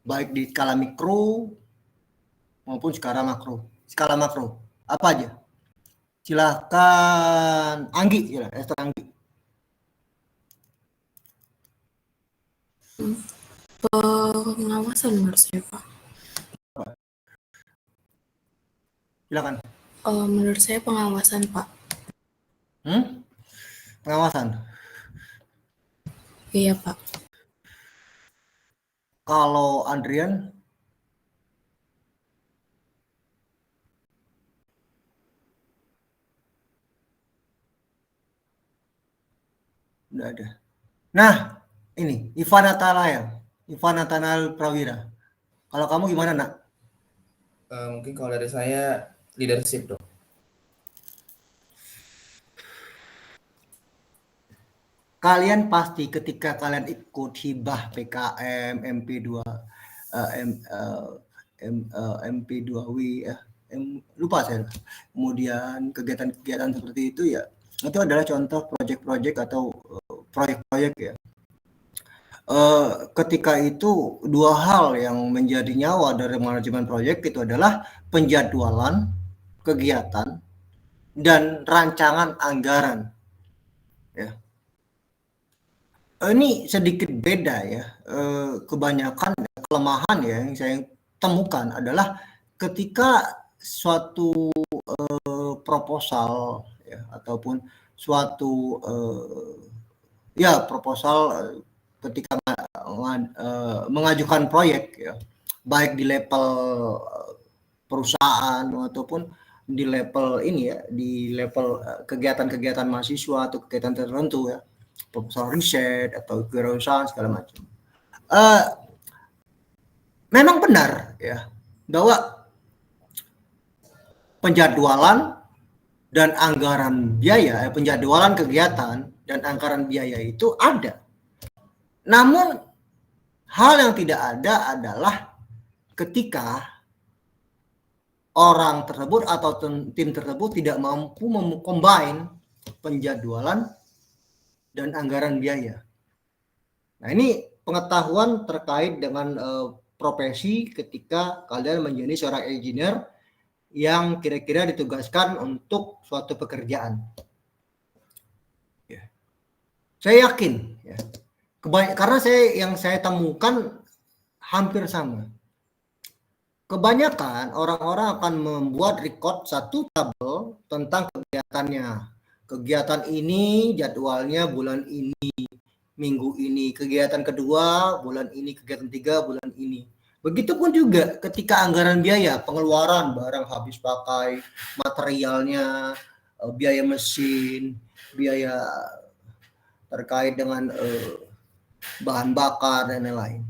Baik di skala mikro maupun skala makro. Skala makro apa aja? Silakan Anggi, Esther Anggi. Pengawasan menurut saya Pak. Silakan. Menurut saya pengawasan Pak. Pengawasan. Iya Pak. Kalau Andrian? Udah ada. Nah, ini Ivan Nathanael Prawira. Kalau kamu gimana, Nak? Mungkin kalau dari saya leadership dong. Kalian pasti ketika kalian ikut hibah PKM, MP2, MP2W, lupa saya. Kemudian kegiatan-kegiatan seperti itu ya, itu adalah contoh proyek-proyek atau proyek-proyek ya. Ketika itu dua hal yang menjadi nyawa dari manajemen proyek itu adalah penjadwalan kegiatan dan rancangan anggaran. Ya. Ini sedikit beda ya. Kebanyakan kelemahan ya yang saya temukan adalah ketika suatu proposal ya, ataupun suatu proposal ketika mengajukan proyek ya, baik di level perusahaan ataupun di level ini ya, di level kegiatan-kegiatan mahasiswa atau kegiatan tertentu ya, proposal riset atau kewirausahaan segala macam. Memang benar ya bahwa penjadwalan dan anggaran biaya, penjadwalan kegiatan dan anggaran biaya itu ada. Namun hal yang tidak ada adalah ketika orang tersebut atau tim tersebut tidak mampu mengcombine penjadwalan dan anggaran biaya. Nah, ini pengetahuan terkait dengan profesi ketika kalian menjadi seorang engineer yang kira-kira ditugaskan untuk suatu pekerjaan. Ya. Saya yakin, ya, karena yang saya temukan hampir sama. Kebanyakan orang-orang akan membuat record satu tabel tentang kegiatannya. Kegiatan ini jadwalnya bulan ini, minggu ini, kegiatan kedua bulan ini, kegiatan 3 bulan ini. Begitupun juga ketika anggaran biaya, pengeluaran barang habis pakai, materialnya, biaya mesin, biaya terkait dengan bahan bakar dan lain-lain,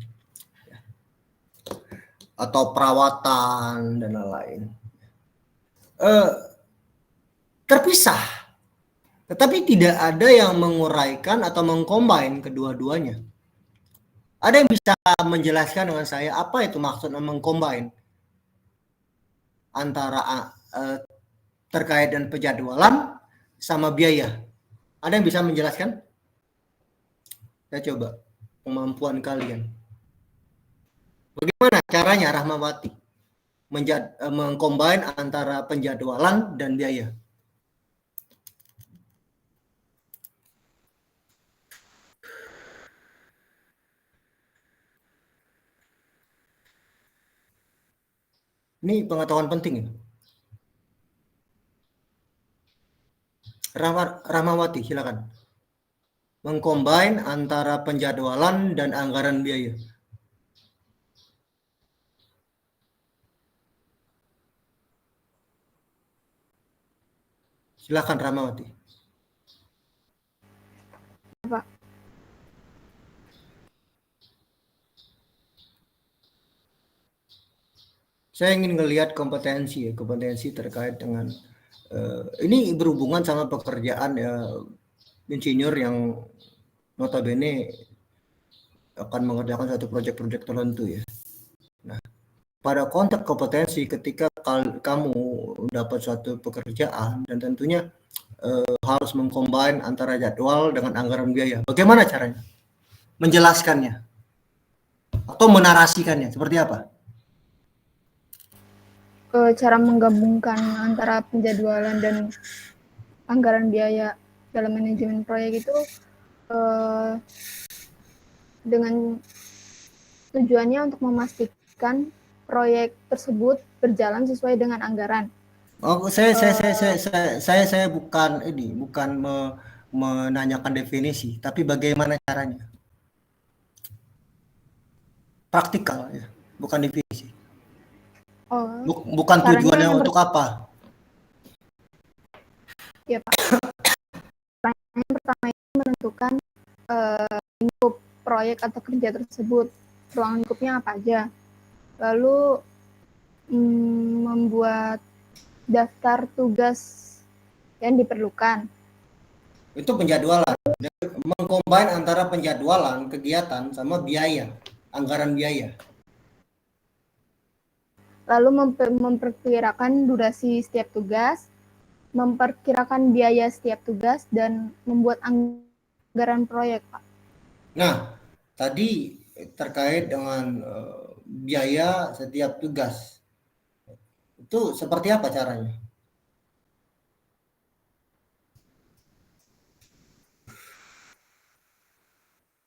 atau perawatan dan lain-lain, terpisah, tetapi tidak ada yang menguraikan atau mengcombine kedua-duanya. Ada yang bisa menjelaskan dengan saya apa itu maksud mengcombine antara terkait dengan penjadwalan sama biaya? Ada yang bisa menjelaskan? Saya coba kemampuan kalian. Bagaimana caranya Rahmawati mengcombine antara penjadwalan dan biaya? Ini pengetahuan penting ya. Rahmawati, silakan. Mengcombine antara penjadwalan dan anggaran biaya. Silakan Rahmawati. Pak. Saya ingin melihat kompetensi terkait dengan ini berhubungan sama pekerjaan ya, insinyur yang notabene akan mengerjakan satu proyek-proyek tertentu ya. Nah, pada konteks kompetensi ketika kamu dapat suatu pekerjaan dan tentunya harus mengcombine antara jadwal dengan anggaran biaya. Bagaimana caranya? Menjelaskannya atau menarasikannya seperti apa? Cara menggabungkan antara penjadwalan dan anggaran biaya dalam manajemen proyek itu dengan tujuannya untuk memastikan proyek tersebut berjalan sesuai dengan anggaran. Oh, saya bukan menanyakan definisi, tapi bagaimana caranya? Praktikal ya, bukan definisi. Bukan tujuannya untuk apa? Ya Pak. Yang pertama itu menentukan lingkup proyek atau kerja tersebut, ruang lingkupnya apa aja. Lalu membuat daftar tugas yang diperlukan. Itu penjadwalan. Mengcombine antara penjadwalan kegiatan sama biaya, anggaran biaya. Lalu memperkirakan durasi setiap tugas, memperkirakan biaya setiap tugas, dan membuat anggaran proyek, Pak. Nah, tadi terkait dengan biaya setiap tugas. Itu seperti apa caranya?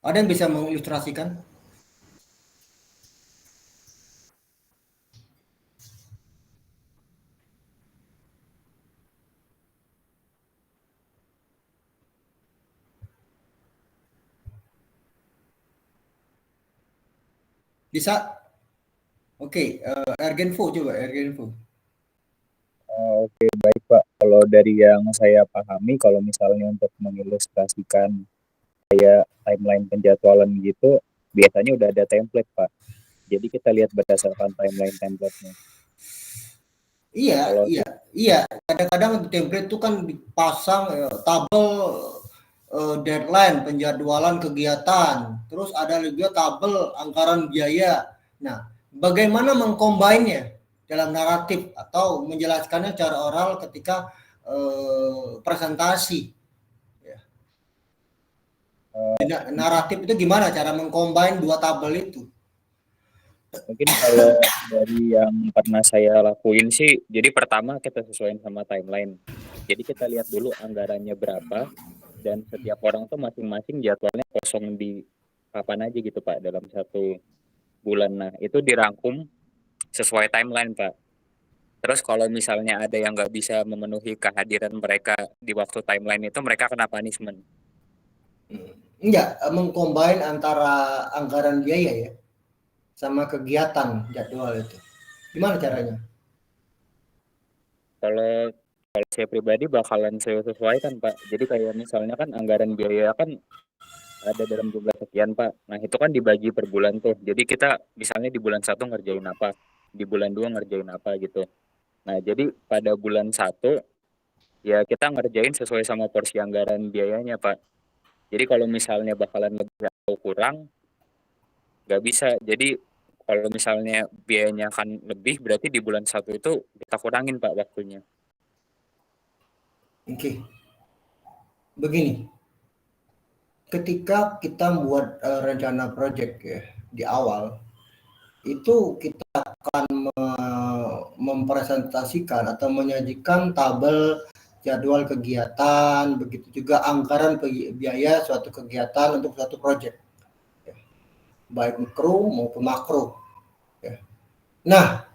Ada yang bisa mengilustrasikan? Bisa? Oke, Ergenfo coba, Ergenfo. Oke, baik Pak. Kalau dari yang saya pahami, kalau misalnya untuk mengilustrasikan kayak timeline penjadwalan gitu, biasanya udah ada template Pak. Jadi kita lihat berdasarkan timeline template-nya. Iya. Kadang-kadang template itu kan dipasang tabel deadline, penjadwalan kegiatan, terus ada juga tabel anggaran biaya. Nah, bagaimana mengcombine-nya dalam naratif atau menjelaskannya secara oral ketika presentasi. Naratif itu gimana cara mengcombine dua tabel itu? Mungkin kalau dari yang pernah saya lakuin sih, jadi pertama kita sesuaiin sama timeline. Jadi kita lihat dulu anggarannya berapa, dan setiap orang tuh masing-masing jadwalnya kosong di kapan aja gitu Pak, dalam 1 bulan. Nah, itu dirangkum sesuai timeline Pak. Terus kalau misalnya ada yang nggak bisa memenuhi kehadiran mereka di waktu timeline itu, mereka kena punishment. Enggak, mengcombine antara anggaran biaya ya sama kegiatan jadwal itu. Gimana caranya? Kalau saya pribadi bakalan saya sesuaikan Pak. Jadi kayak misalnya kan anggaran biaya kan ada dalam jumlah sekian Pak. Nah itu kan dibagi per bulan tuh. Jadi kita misalnya di bulan 1 ngerjain apa, di bulan 2 ngerjain apa gitu. Nah jadi pada bulan 1 ya kita ngerjain sesuai sama porsi anggaran biayanya Pak. Jadi kalau misalnya bakalan lebih atau kurang, nggak bisa. Jadi kalau misalnya biayanya akan lebih, berarti di bulan 1 itu kita kurangin Pak waktunya. Oke. Begini. Ketika kita membuat rencana proyek ya di awal, itu kita akan mempresentasikan atau menyajikan tabel jadwal kegiatan, begitu juga anggaran biaya suatu kegiatan untuk suatu proyek, ya. Baik mikro maupun makro. Ya. Nah,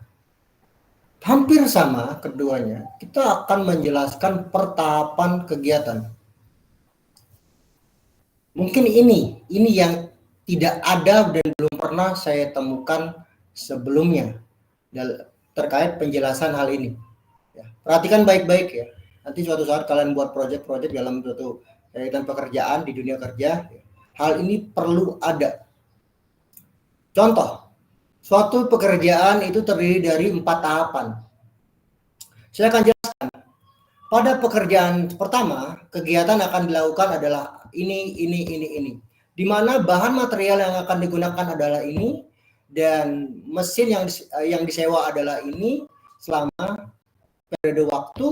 hampir sama keduanya, kita akan menjelaskan pertahapan kegiatan. Mungkin ini yang tidak ada dan belum pernah saya temukan sebelumnya terkait penjelasan hal ini. Ya, perhatikan baik-baik ya. Nanti suatu saat kalian buat proyek-proyek dalam suatu kegiatan pekerjaan di dunia kerja, ya, hal ini perlu ada. Contoh, suatu pekerjaan itu terdiri dari 4 tahapan. Saya akan jelaskan. Pada pekerjaan pertama, kegiatan akan dilakukan adalah ini. Di mana bahan material yang akan digunakan adalah ini, dan mesin yang disewa adalah ini selama periode waktu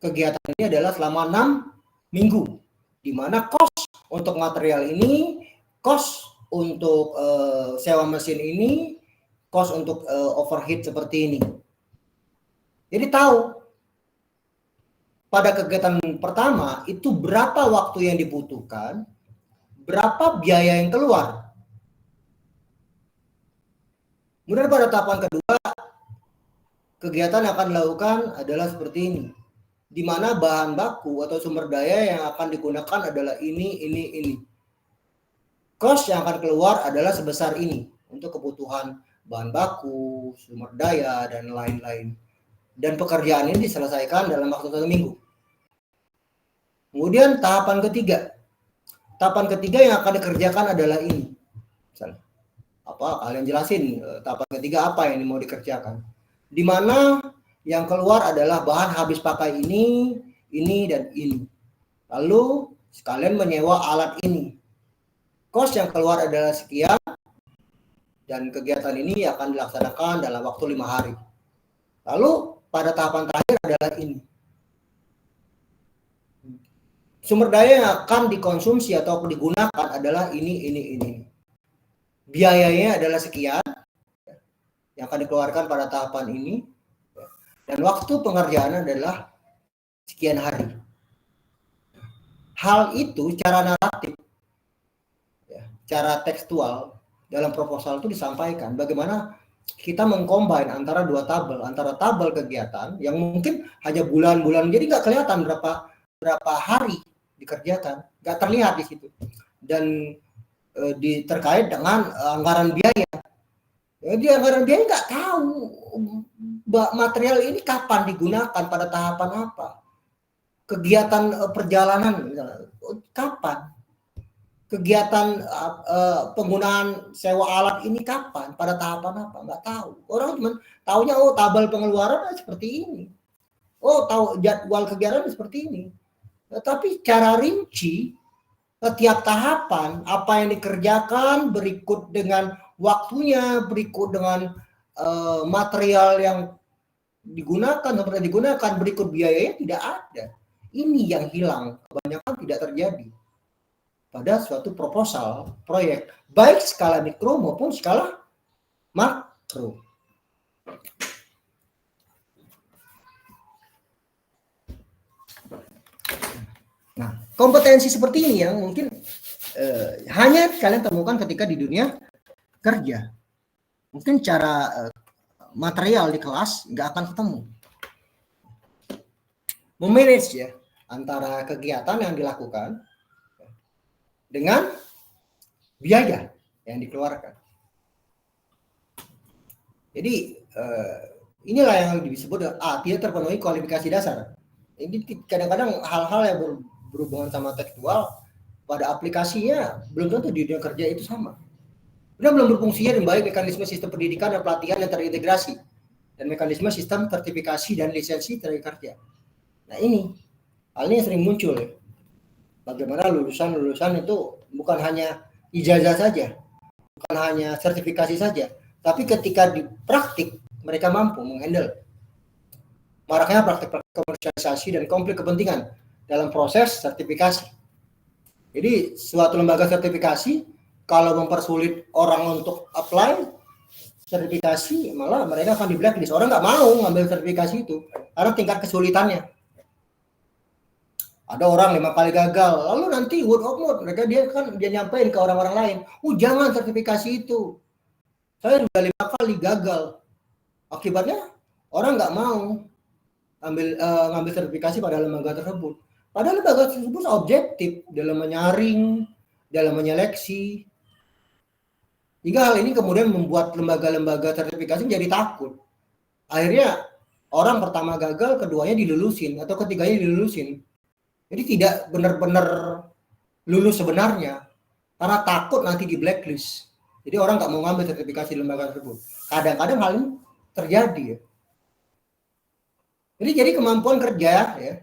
kegiatan ini adalah selama 6 minggu. Di mana kos untuk material ini, kos untuk sewa mesin ini, kos untuk overhead seperti ini. Jadi tahu pada kegiatan pertama itu berapa waktu yang dibutuhkan, berapa biaya yang keluar. Kemudian pada tahapan kedua, kegiatan yang akan dilakukan adalah seperti ini, di mana bahan baku atau sumber daya yang akan digunakan adalah ini. Kos yang akan keluar adalah sebesar ini untuk kebutuhan bahan baku, sumber daya, dan lain-lain. Dan pekerjaan ini diselesaikan dalam waktu 1 minggu. Kemudian tahapan ketiga. Tahapan ketiga yang akan dikerjakan adalah ini. Misalnya, kalian jelasin tahapan ketiga apa yang mau dikerjakan. Di mana yang keluar adalah bahan habis pakai ini, dan ini. Lalu sekalian menyewa alat ini. Kos yang keluar adalah sekian, dan kegiatan ini akan dilaksanakan dalam waktu 5 hari. Lalu pada tahapan terakhir adalah ini. Sumber daya yang akan dikonsumsi atau digunakan adalah ini. Biayanya adalah sekian yang akan dikeluarkan pada tahapan ini, dan waktu pengerjaan adalah sekian hari. Hal itu cara naratif, cara tekstual dalam proposal itu disampaikan bagaimana kita mengcombine antara dua tabel, antara tabel kegiatan yang mungkin hanya bulan-bulan, jadi nggak kelihatan berapa hari dikerjakan, nggak terlihat di situ, dan terkait dengan anggaran biaya. Jadi anggaran biaya nggak tahu material ini kapan digunakan, pada tahapan apa, kegiatan perjalanan kapan, kegiatan penggunaan sewa alat ini kapan, pada tahapan apa, nggak tahu. Orang cuma taunya tabel pengeluaran seperti ini, tahu jadwal kegiatan seperti ini. Tetapi cara rinci setiap tahapan apa yang dikerjakan, berikut dengan waktunya, berikut dengan material yang digunakan seperti digunakan berikut biayanya tidak ada. Ini yang hilang, kebanyakan tidak terjadi pada suatu proposal proyek, baik skala mikro maupun skala makro. Nah, kompetensi seperti ini yang mungkin hanya kalian temukan ketika di dunia kerja. Mungkin cara material di kelas nggak akan ketemu. Memanage ya antara kegiatan yang dilakukan dengan biaya yang dikeluarkan. Jadi inilah yang disebut tidak terpenuhi kualifikasi dasar. Ini kadang-kadang hal-hal yang berhubungan sama tekstual pada aplikasinya belum tentu di dunia kerja itu sama. Belum berfungsinya dengan baik mekanisme sistem pendidikan dan pelatihan yang terintegrasi dan mekanisme sistem sertifikasi dan lisensi tenaga kerja. Nah ini hal ini sering muncul ya. Bagaimana lulusan itu bukan hanya ijazah saja, bukan hanya sertifikasi saja, tapi ketika di praktik mereka mampu menghandle maraknya praktik komersialisasi dan konflik kepentingan dalam proses sertifikasi. Jadi suatu lembaga sertifikasi kalau mempersulit orang untuk apply sertifikasi, malah mereka akan di blacklist. Orang nggak mau ngambil sertifikasi itu karena tingkat kesulitannya. Ada orang 5 kali gagal, lalu nanti word of mouth dia nyampein ke orang-orang lain, jangan sertifikasi itu. Saya sudah 5 kali gagal. Akibatnya orang nggak mau ngambil sertifikasi pada lembaga tersebut. Padahal lembaga tersebut objektif dalam menyaring, dalam menyeleksi. Hingga hal ini kemudian membuat lembaga-lembaga sertifikasi menjadi takut. Akhirnya orang pertama gagal, keduanya dilulusin atau ketiganya dilulusin. Jadi tidak benar-benar lulus sebenarnya karena takut nanti di blacklist. Jadi orang nggak mau ngambil sertifikasi lembaga tersebut. Kadang-kadang hal ini terjadi ya. Jadi kemampuan kerja ya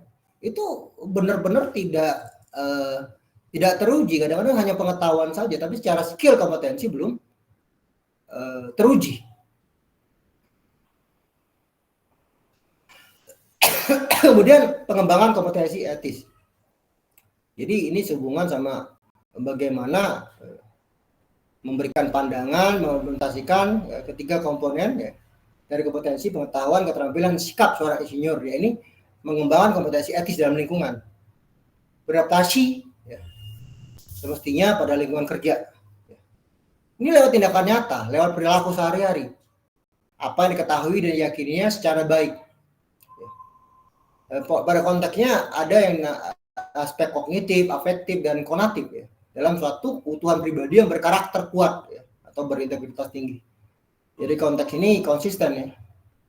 itu benar-benar tidak teruji. Kadang-kadang hanya pengetahuan saja, tapi secara skill kompetensi belum teruji. Kemudian pengembangan kompetensi etis. Jadi ini sehubungan sama bagaimana memberikan pandangan, mengimplementasikan ketiga komponen ya, dari kompetensi, pengetahuan, keterampilan, sikap seorang insinyur. Ya, ini mengembangkan kompetensi etis dalam lingkungan, beradaptasi ya, semestinya pada lingkungan kerja. Ini lewat tindakan nyata, lewat perilaku sehari-hari. Apa yang diketahui dan diyakininya secara baik. Pada konteksnya ada yang aspek kognitif, afektif, dan konatif ya, dalam suatu keutuhan pribadi yang berkarakter kuat ya, atau berintegritas tinggi. Jadi konteks ini konsisten ya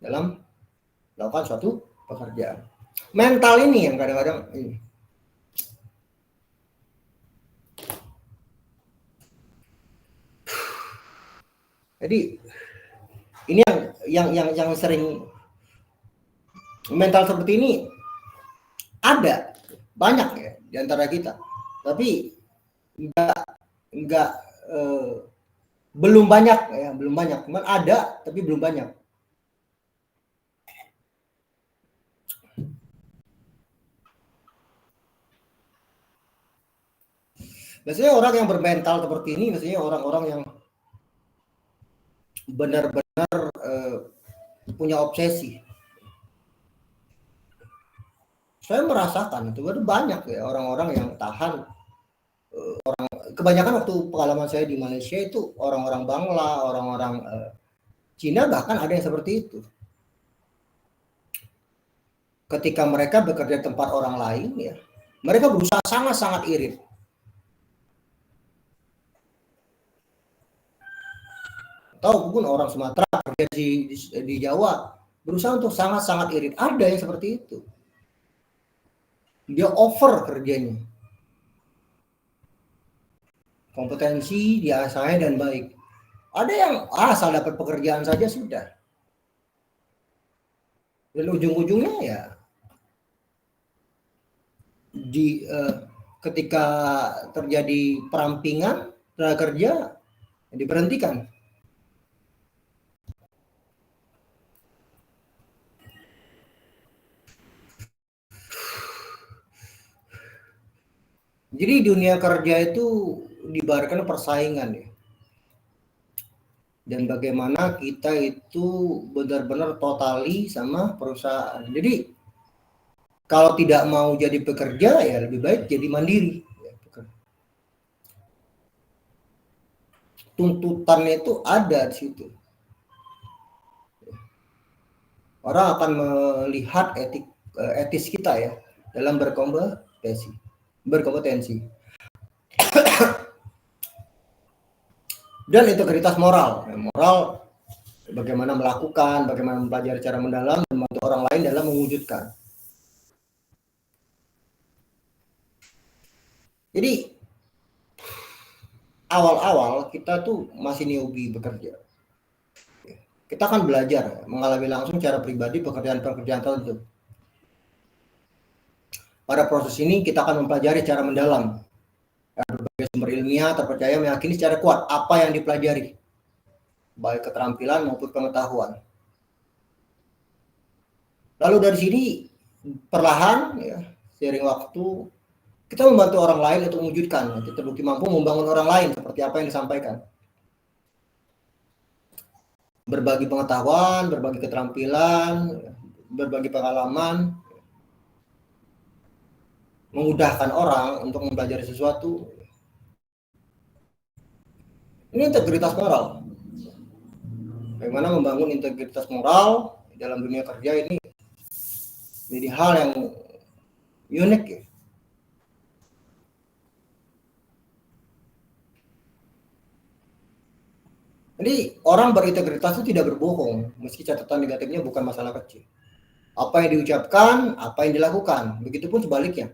dalam melakukan suatu pekerjaan. Mental ini yang kadang-kadang ini. Jadi ini yang sering mental seperti ini ada banyak ya di antara kita, tapi belum banyak ya, cuman ada tapi belum banyak. Biasanya orang yang bermental seperti ini biasanya orang-orang yang benar-benar punya obsesi. Saya merasakan itu banyak ya orang-orang yang tahan. Kebanyakan waktu pengalaman saya di Malaysia itu orang-orang Bangla, orang-orang Cina bahkan ada yang seperti itu. Ketika mereka bekerja di tempat orang lain ya, mereka berusaha sangat-sangat irit. Atau pun orang Sumatera kerja di Jawa berusaha untuk sangat-sangat irit. Ada yang seperti itu. Dia over kerjanya. Kompetensi diasahnya dan baik. Ada yang asal dapat pekerjaan saja sudah. Dan ujung-ujungnya ya ketika terjadi perampingan tenaga kerja diberhentikan. Jadi dunia kerja itu diibaratkan persaingan ya. Dan bagaimana kita itu benar-benar totali sama perusahaan. Jadi kalau tidak mau jadi pekerja ya lebih baik jadi mandiri. Tuntutannya itu ada di situ. Orang akan melihat etis kita ya dalam berkompetensi. Dan integritas moral. Moral bagaimana melakukan, bagaimana mempelajari cara mendalam dan membantu orang lain dalam mewujudkan. Jadi awal-awal kita tuh masih newbie bekerja. Kita akan belajar mengalami langsung cara pribadi pekerjaan-pekerjaan tertentu. Pada proses ini kita akan mempelajari cara mendalam. Berbagai sumber ilmiah terpercaya meyakini secara kuat apa yang dipelajari, baik keterampilan maupun pengetahuan. Lalu dari sini perlahan ya, seiring waktu kita membantu orang lain untuk mewujudkan, kita terbukti mampu membangun orang lain seperti apa yang disampaikan. Berbagi pengetahuan, berbagi keterampilan, berbagi pengalaman, memudahkan orang untuk mempelajari sesuatu. Ini integritas moral. Bagaimana membangun integritas moral dalam dunia kerja ini jadi hal yang unik ya. Jadi orang berintegritas itu tidak berbohong, meski catatan negatifnya bukan masalah kecil. Apa yang diucapkan, apa yang dilakukan, begitupun sebaliknya.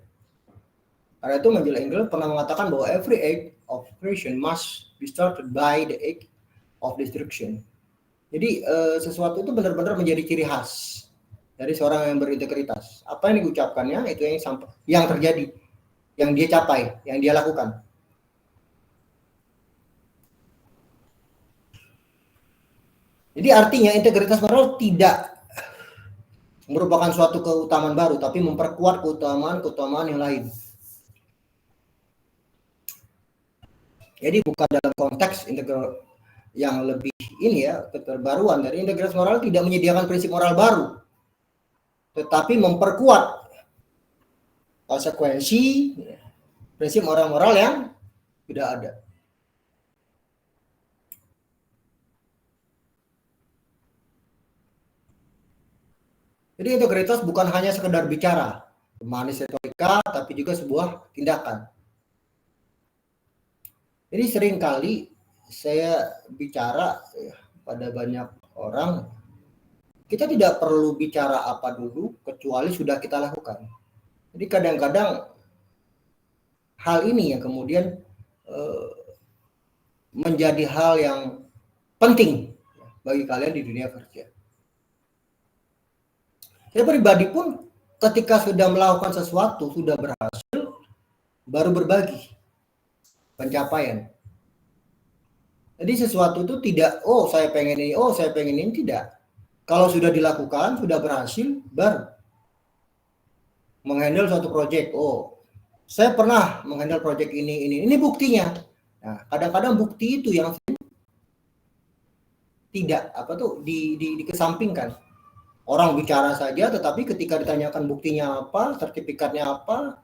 Karena itu majalah Inggris pernah mengatakan bahwa every act of creation must be started by the act of destruction. Jadi sesuatu itu benar-benar menjadi ciri khas dari seorang yang berintegritas. Apa yang diucapkannya itu yang terjadi, yang dia capai, yang dia lakukan. Jadi artinya integritas moral tidak merupakan suatu keutamaan baru, tapi memperkuat keutamaan yang lain. Jadi bukan dalam konteks integritas yang lebih ini ya, keterbaruan dari integritas moral tidak menyediakan prinsip moral baru, tetapi memperkuat konsekuensi prinsip moral-moral yang tidak ada. Jadi integritas bukan hanya sekedar bicara, manis retorika, tapi juga sebuah tindakan. Jadi seringkali saya bicara ya, pada banyak orang, kita tidak perlu bicara apa dulu, kecuali sudah kita lakukan. Jadi kadang-kadang hal ini yang kemudian menjadi hal yang penting bagi kalian di dunia kerja. Saya pribadi pun ketika sudah melakukan sesuatu, sudah berhasil, baru berbagi pencapaian. Jadi sesuatu itu tidak, oh saya pengen ini, tidak. Kalau sudah dilakukan, sudah berhasil, baru menghandle suatu proyek. Oh, saya pernah menghandle proyek ini buktinya. Nah, kadang-kadang bukti itu yang tidak dikesampingkan. Orang bicara saja, tetapi ketika ditanyakan buktinya apa, sertifikatnya apa,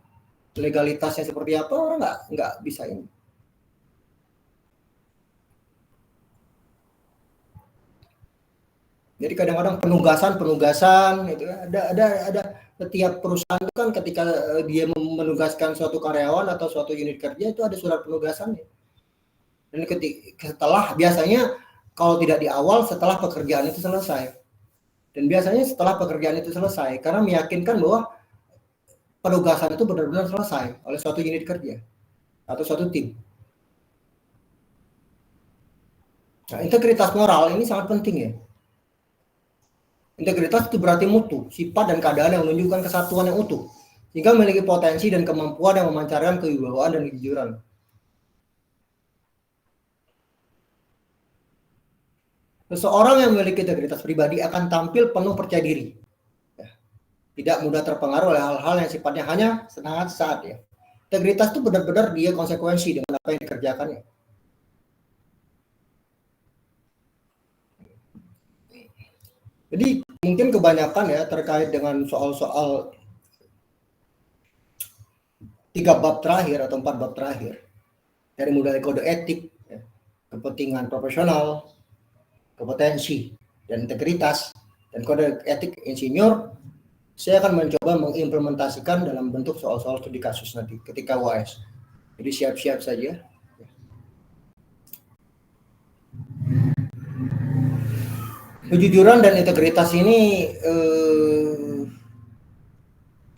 legalitasnya seperti apa, orang nggak bisa ini. Jadi kadang-kadang penugasan itu ada setiap perusahaan itu kan ketika dia menugaskan suatu karyawan atau suatu unit kerja itu ada surat penugasannya. Dan setelah biasanya kalau tidak di awal setelah pekerjaan itu selesai. Dan biasanya setelah pekerjaan itu selesai karena meyakinkan bahwa penugasan itu benar-benar selesai oleh suatu unit kerja atau suatu tim. Nah, integritas moral ini sangat penting ya. Integritas itu berarti mutu, sifat dan keadaan yang menunjukkan kesatuan yang utuh, sehingga memiliki potensi dan kemampuan yang memancarkan kewibawaan dan kejujuran. Seseorang yang memiliki integritas pribadi akan tampil penuh percaya diri, ya. Tidak mudah terpengaruh oleh hal-hal yang sifatnya hanya sesaat ya. integritas itu benar-benar dia konsekuensi dengan apa yang dikerjakannya. Jadi mungkin kebanyakan ya terkait dengan soal-soal 3 bab terakhir atau 4 bab terakhir, dari mulai kode etik, ya, kepentingan profesional, kompetensi, dan integritas, dan kode etik insinyur, saya akan mencoba mengimplementasikan dalam bentuk soal-soal studi kasus nanti ketika UAS. Jadi siap-siap saja. Kejujuran dan integritas ini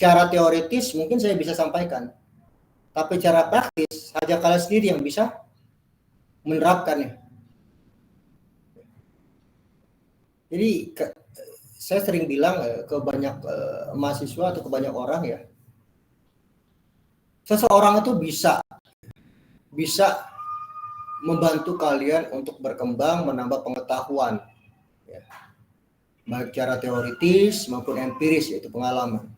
cara teoritis mungkin saya bisa sampaikan, tapi cara praktis hanya kalian sendiri yang bisa menerapkannya. Jadi saya sering bilang ke banyak mahasiswa atau ke banyak orang ya, seseorang itu bisa membantu kalian untuk berkembang, menambah pengetahuan, ya, baik secara teoritis maupun empiris, yaitu pengalaman.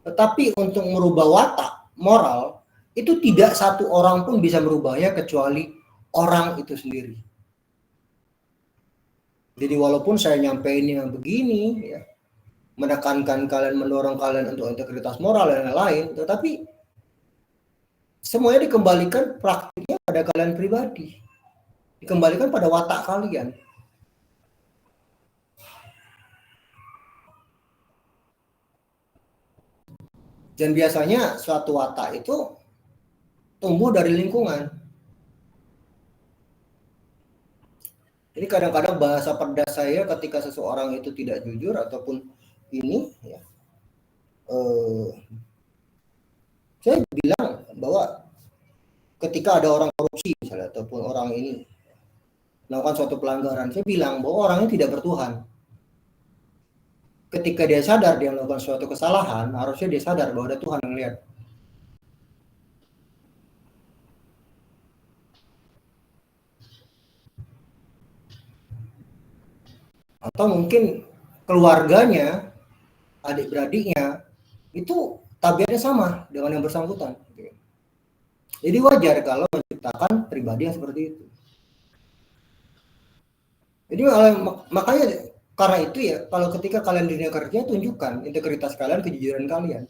Tetapi untuk merubah watak moral itu tidak satu orang pun bisa merubahnya kecuali orang itu sendiri. Jadi walaupun saya nyampeinnya begini, ya, menekankan kalian, mendorong kalian untuk integritas moral dan lain-lain, tetapi semuanya dikembalikan praktiknya pada kalian pribadi, dikembalikan pada watak kalian. Dan biasanya suatu watak itu tumbuh dari lingkungan. Jadi kadang-kadang bahasa pedas saya ketika seseorang itu tidak jujur ataupun ini, ya, saya bilang bahwa ketika ada orang korupsi misalnya ataupun orang ini melakukan suatu pelanggaran, saya bilang bahwa orangnya tidak bertuhan. Ketika dia sadar dia melakukan suatu kesalahan, harusnya dia sadar bahwa ada Tuhan yang lihat. Atau mungkin keluarganya, adik-beradiknya, itu tabiatnya sama dengan yang bersangkutan. Jadi wajar kalau menciptakan pribadi yang seperti itu. Jadi makanya karena itu ya, kalau ketika kalian di dunia kerja, tunjukkan integritas kalian, kejujuran kalian.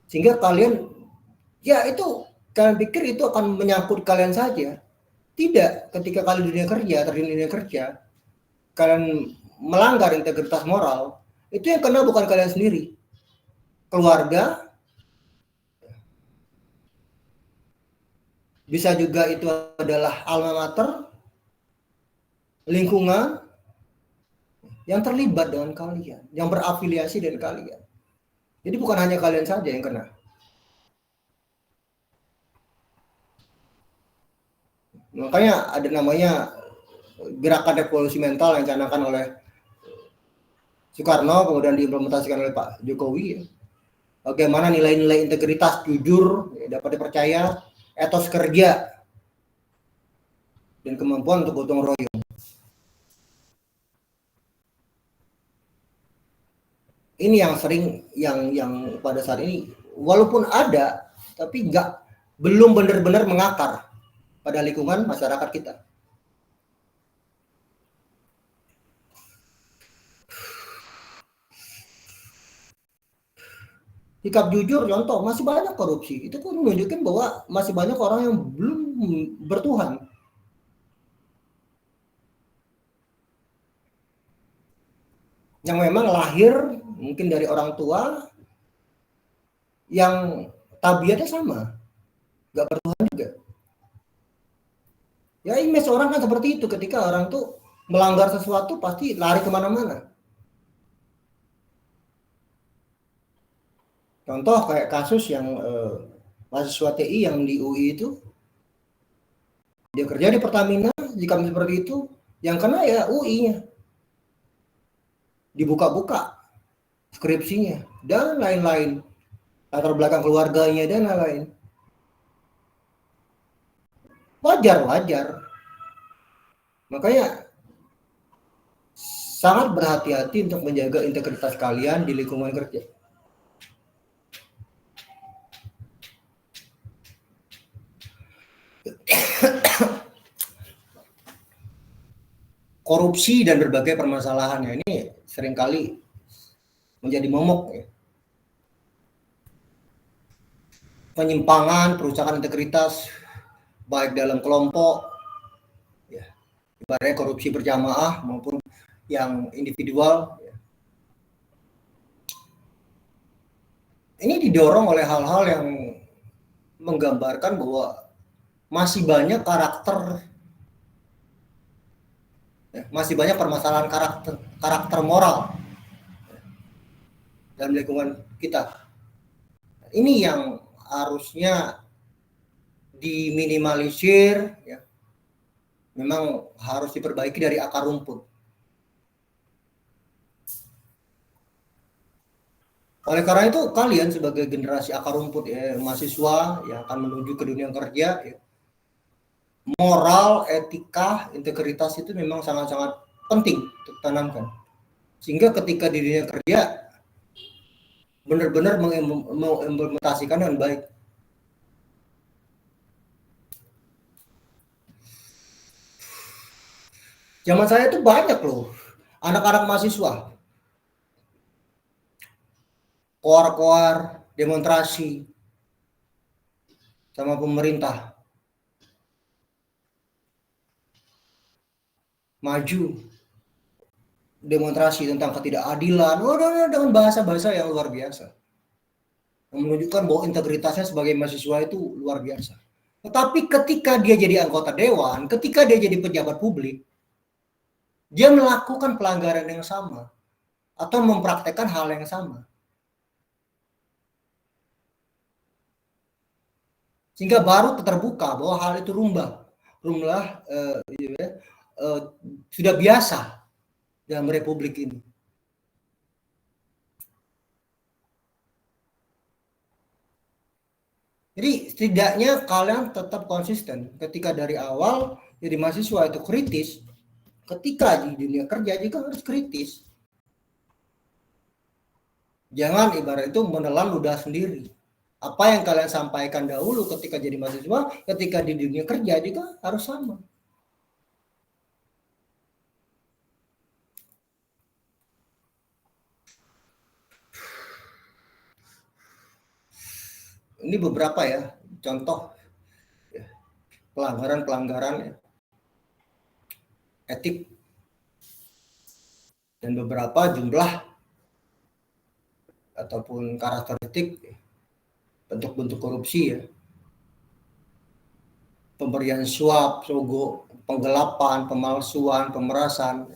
Sehingga kalian, ya itu, kalian pikir itu akan menyangkut kalian saja. Tidak, ketika kalian di dunia kerja, terjun di dunia kerja, kalian melanggar integritas moral, itu yang kena bukan kalian sendiri. Keluarga, bisa juga itu adalah alma mater, lingkungan yang terlibat dengan kalian, yang berafiliasi dengan kalian. Jadi bukan hanya kalian saja yang kena. Makanya ada namanya gerakan revolusi mental yang dicanangkan oleh Soekarno, kemudian diimplementasikan oleh Pak Jokowi. Ya. Bagaimana nilai-nilai integritas, jujur, ya, dapat dipercaya, etos kerja, dan kemampuan untuk gotong royong. Ini yang sering, yang pada saat ini, walaupun ada, tapi belum benar-benar mengakar pada lingkungan masyarakat kita. Sikap jujur, contoh, masih banyak korupsi. Itu pun menunjukkan bahwa masih banyak orang yang belum bertuhan. Yang memang lahir mungkin dari orang tua yang tabiatnya sama, gak bertuhan juga. Ya image orang kan seperti itu, ketika orang tuh melanggar sesuatu pasti lari kemana-mana. Contoh kayak kasus yang mahasiswa TI yang di UI itu, dia kerja di Pertamina, jika seperti itu, yang kena ya UI-nya. Dibuka-buka skripsinya, dan lain-lain. Latar belakang keluarganya, dan lain-lain. Wajar. Makanya sangat berhati-hati untuk menjaga integritas kalian di lingkungan kerja. korupsi dan berbagai permasalahannya ini seringkali menjadi momok ya. Penyimpangan, perusakan integritas baik dalam kelompok ya, ibaratnya korupsi berjamaah maupun yang individual ya. Ini didorong oleh hal-hal yang menggambarkan bahwa masih banyak masih banyak permasalahan karakter moral dalam lingkungan kita. Ini yang harusnya diminimalisir ya. Memang harus diperbaiki dari akar rumput. Oleh karena itu kalian sebagai generasi akar rumput ya, mahasiswa yang akan menuju ke dunia kerja ya, moral, etika, integritas itu memang sangat-sangat penting untuk tanamkan. Sehingga ketika di dunia kerja benar-benar mengimplementasikan dengan baik. Zaman saya itu banyak loh anak-anak mahasiswa koar-koar demonstrasi sama pemerintah, maju demonstrasi tentang ketidakadilan, dengan bahasa-bahasa yang luar biasa, yang menunjukkan bahwa integritasnya sebagai mahasiswa itu luar biasa. Tetapi ketika dia jadi anggota dewan, ketika dia jadi pejabat publik, dia melakukan pelanggaran yang sama atau mempraktekkan hal yang sama. Sehingga baru terbuka bahwa hal itu sudah biasa dalam republik ini. Jadi setidaknya kalian tetap konsisten ketika dari awal jadi mahasiswa itu kritis, ketika di dunia kerja juga harus kritis. Jangan ibarat itu menelan ludah sendiri. Apa yang kalian sampaikan dahulu ketika jadi mahasiswa, ketika di dunia kerja juga harus sama. Ini beberapa ya contoh pelanggaran etik dan beberapa jumlah ataupun karakteristik bentuk-bentuk korupsi ya, pemberian suap, sogok, penggelapan, pemalsuan, pemerasan.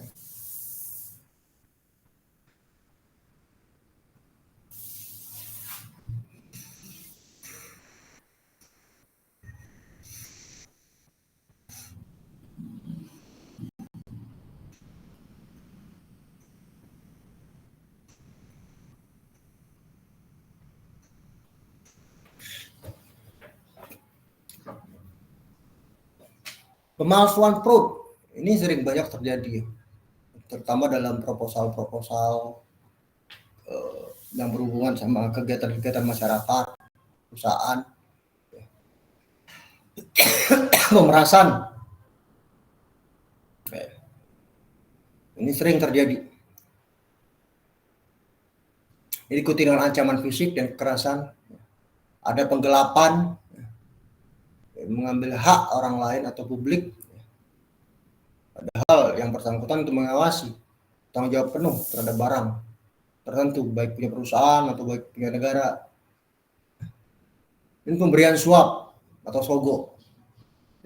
Pemalsuan fraud ini sering banyak terjadi, terutama dalam proposal-proposal yang berhubungan sama kegiatan-kegiatan masyarakat, perusahaan, pemerasan. Ini sering terjadi. Diikuti dengan ancaman fisik dan kekerasan. Ada penggelapan, mengambil hak orang lain atau publik, padahal yang bersangkutan untuk mengawasi tanggung jawab penuh terhadap barang tertentu, baik punya perusahaan atau baik punya negara. Ini pemberian suap atau sogok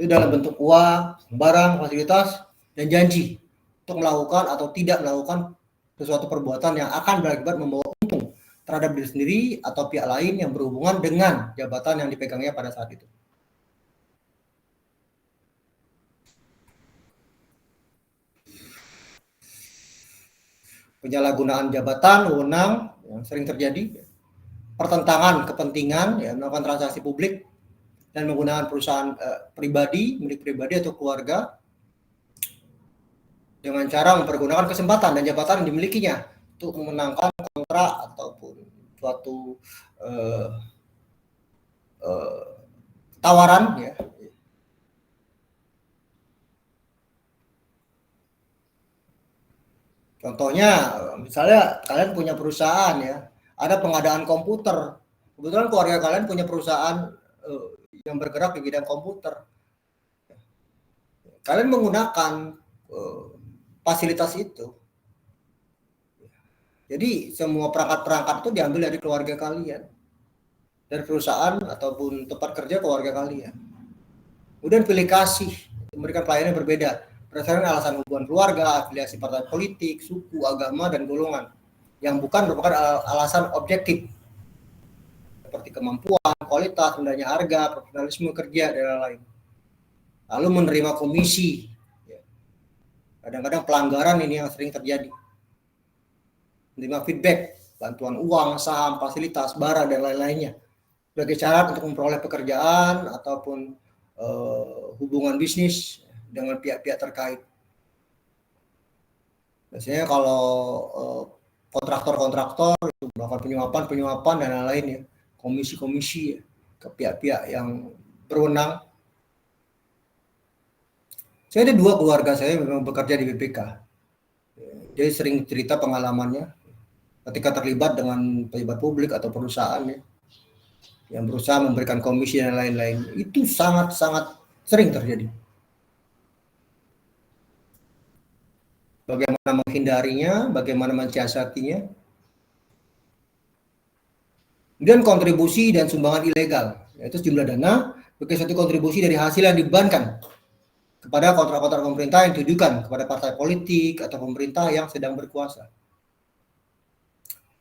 itu dalam bentuk uang, barang, fasilitas, dan janji untuk melakukan atau tidak melakukan sesuatu perbuatan yang akan berakibat membawa untung terhadap diri sendiri atau pihak lain yang berhubungan dengan jabatan yang dipegangnya pada saat itu. Penyalahgunaan jabatan, wewenang yang sering terjadi, pertentangan kepentingan, ya, melakukan transaksi publik dan menggunakan perusahaan pribadi, milik pribadi atau keluarga dengan cara mempergunakan kesempatan dan jabatan yang dimilikinya untuk memenangkan kontrak ataupun suatu tawaran, ya, Contohnya, misalnya kalian punya perusahaan ya, ada pengadaan komputer. Kebetulan keluarga kalian punya perusahaan yang bergerak di bidang komputer. Kalian menggunakan fasilitas itu. Jadi semua perangkat-perangkat itu diambil dari keluarga kalian, dari perusahaan ataupun tempat kerja keluarga kalian. Kemudian pilih kasih, memberikan pelayanan yang berbeda berdasarkan alasan hubungan keluarga, afiliasi partai politik, suku, agama, dan golongan, yang bukan merupakan alasan objektif seperti kemampuan, kualitas, rendahnya harga, profesionalisme kerja, dan lain-lain. Lalu menerima komisi. Kadang-kadang pelanggaran ini yang sering terjadi. Menerima feedback, bantuan uang, saham, fasilitas, barang, dan lain-lainnya sebagai syarat untuk memperoleh pekerjaan ataupun hubungan bisnis dengan pihak-pihak terkait. Biasanya kalau kontraktor itu melakukan penyuapan dan lain-lain ya, komisi-komisi ya, ke pihak-pihak yang berwenang. Saya ada 2 keluarga saya memang bekerja di BPK. Jadi sering cerita pengalamannya ketika terlibat dengan pejabat publik atau perusahaan ya, yang berusaha memberikan komisi dan lain-lain. Itu sangat-sangat sering terjadi. Bagaimana menghindarinya, bagaimana mensiasatinya. Kemudian kontribusi dan sumbangan ilegal, yaitu sejumlah dana sebagai suatu kontribusi dari hasil yang dibebankan kepada kontrak-kontrak pemerintah yang ditujukan kepada partai politik atau pemerintah yang sedang berkuasa.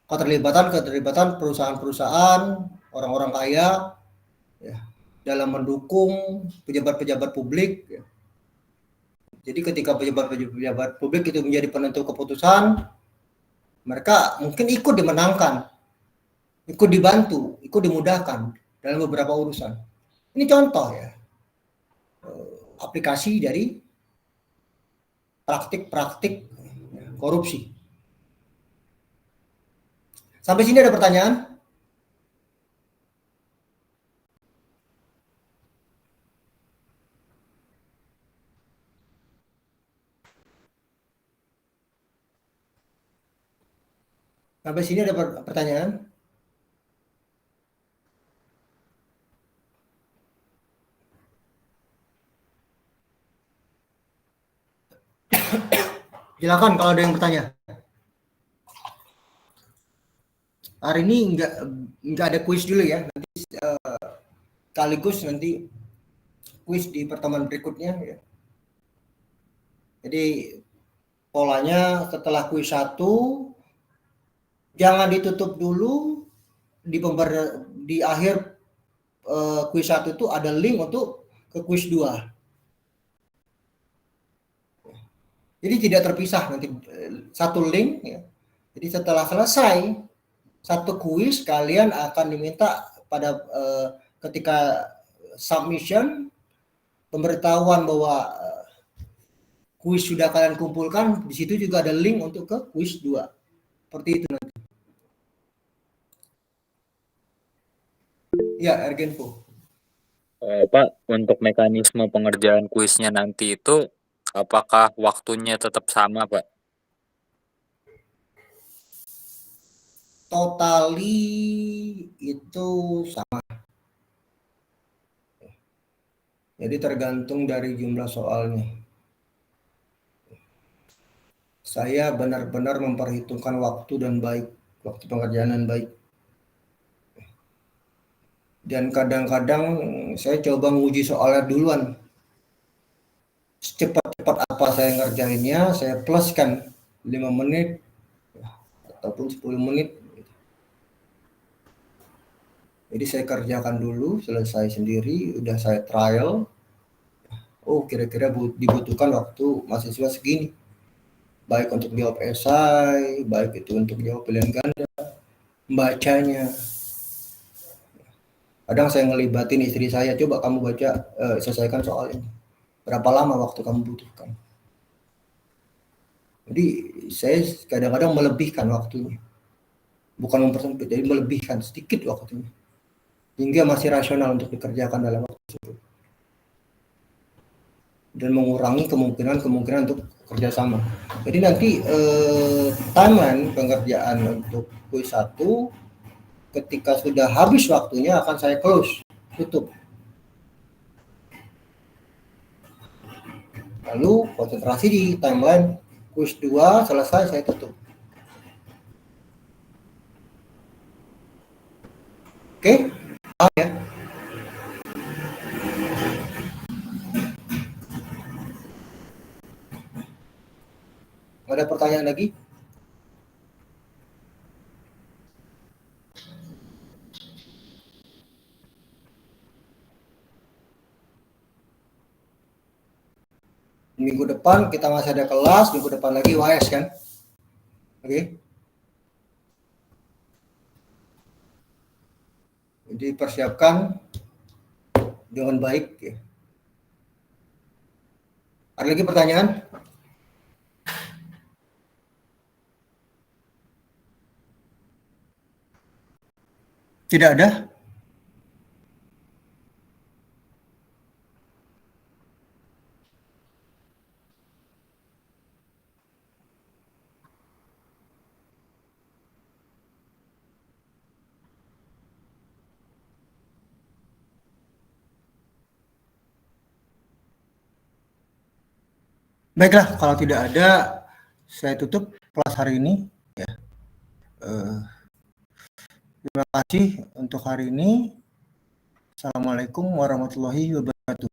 Keterlibatan perusahaan-perusahaan, orang-orang kaya ya, dalam mendukung pejabat-pejabat publik ya. Jadi ketika pejabat publik itu menjadi penentu keputusan, mereka mungkin ikut dimenangkan, ikut dibantu, ikut dimudahkan dalam beberapa urusan. Ini contoh ya, aplikasi dari praktik-praktik korupsi. Sampai sini ada pertanyaan? Sampai sini ada pertanyaan? Silakan kalau ada yang bertanya. Hari ini nggak ada kuis dulu ya. Nanti sekaligus nanti kuis di pertemuan berikutnya ya. Jadi polanya setelah kuis 1 jangan ditutup dulu, di akhir kuis 1 itu ada link untuk ke kuis 2. Jadi tidak terpisah nanti satu link ya. Jadi setelah selesai satu kuis kalian akan diminta pada ketika submission pemberitahuan bahwa kuis sudah kalian kumpulkan, di situ juga ada link untuk ke kuis 2. Seperti itu nanti. Ya, Ergenpo. Pak, untuk mekanisme pengerjaan kuisnya nanti itu apakah waktunya tetap sama, Pak? Totali itu sama. Jadi tergantung dari jumlah soalnya. Saya benar-benar memperhitungkan waktu pengerjaan dan baik. Dan kadang-kadang saya coba menguji soalnya duluan. Secepat-cepat apa saya ngerjainnya, saya pluskan 5 menit ataupun 10 menit. Jadi saya kerjakan dulu, selesai sendiri, udah saya trial. Oh, kira-kira dibutuhkan waktu mahasiswa segini. Baik untuk jawab esai, baik itu untuk jawab pilihan ganda, membacanya. Kadang saya ngelibatin istri saya, coba kamu baca, selesaikan soal ini. Berapa lama waktu kamu butuhkan? Jadi saya kadang-kadang melebihkan waktunya. Bukan mempersempit, jadi melebihkan sedikit waktunya. Hingga masih rasional untuk dikerjakan dalam waktu tersebut. Dan mengurangi kemungkinan untuk kerjasama. Jadi nanti timeline pengerjaan untuk kuis 1 ketika sudah habis waktunya akan saya close, tutup. Lalu konsentrasi di timeline kuis 2 selesai, saya tutup. Oke, paham ya? Ada pertanyaan lagi? Minggu depan kita masih ada kelas, minggu depan lagi UAS kan? Oke. Jadi persiapkan dengan baik. Ya. Ada lagi pertanyaan? Tidak ada? Baiklah, kalau tidak ada, saya tutup kelas hari ini. Ya. Terima kasih untuk hari ini. Assalamualaikum warahmatullahi wabarakatuh.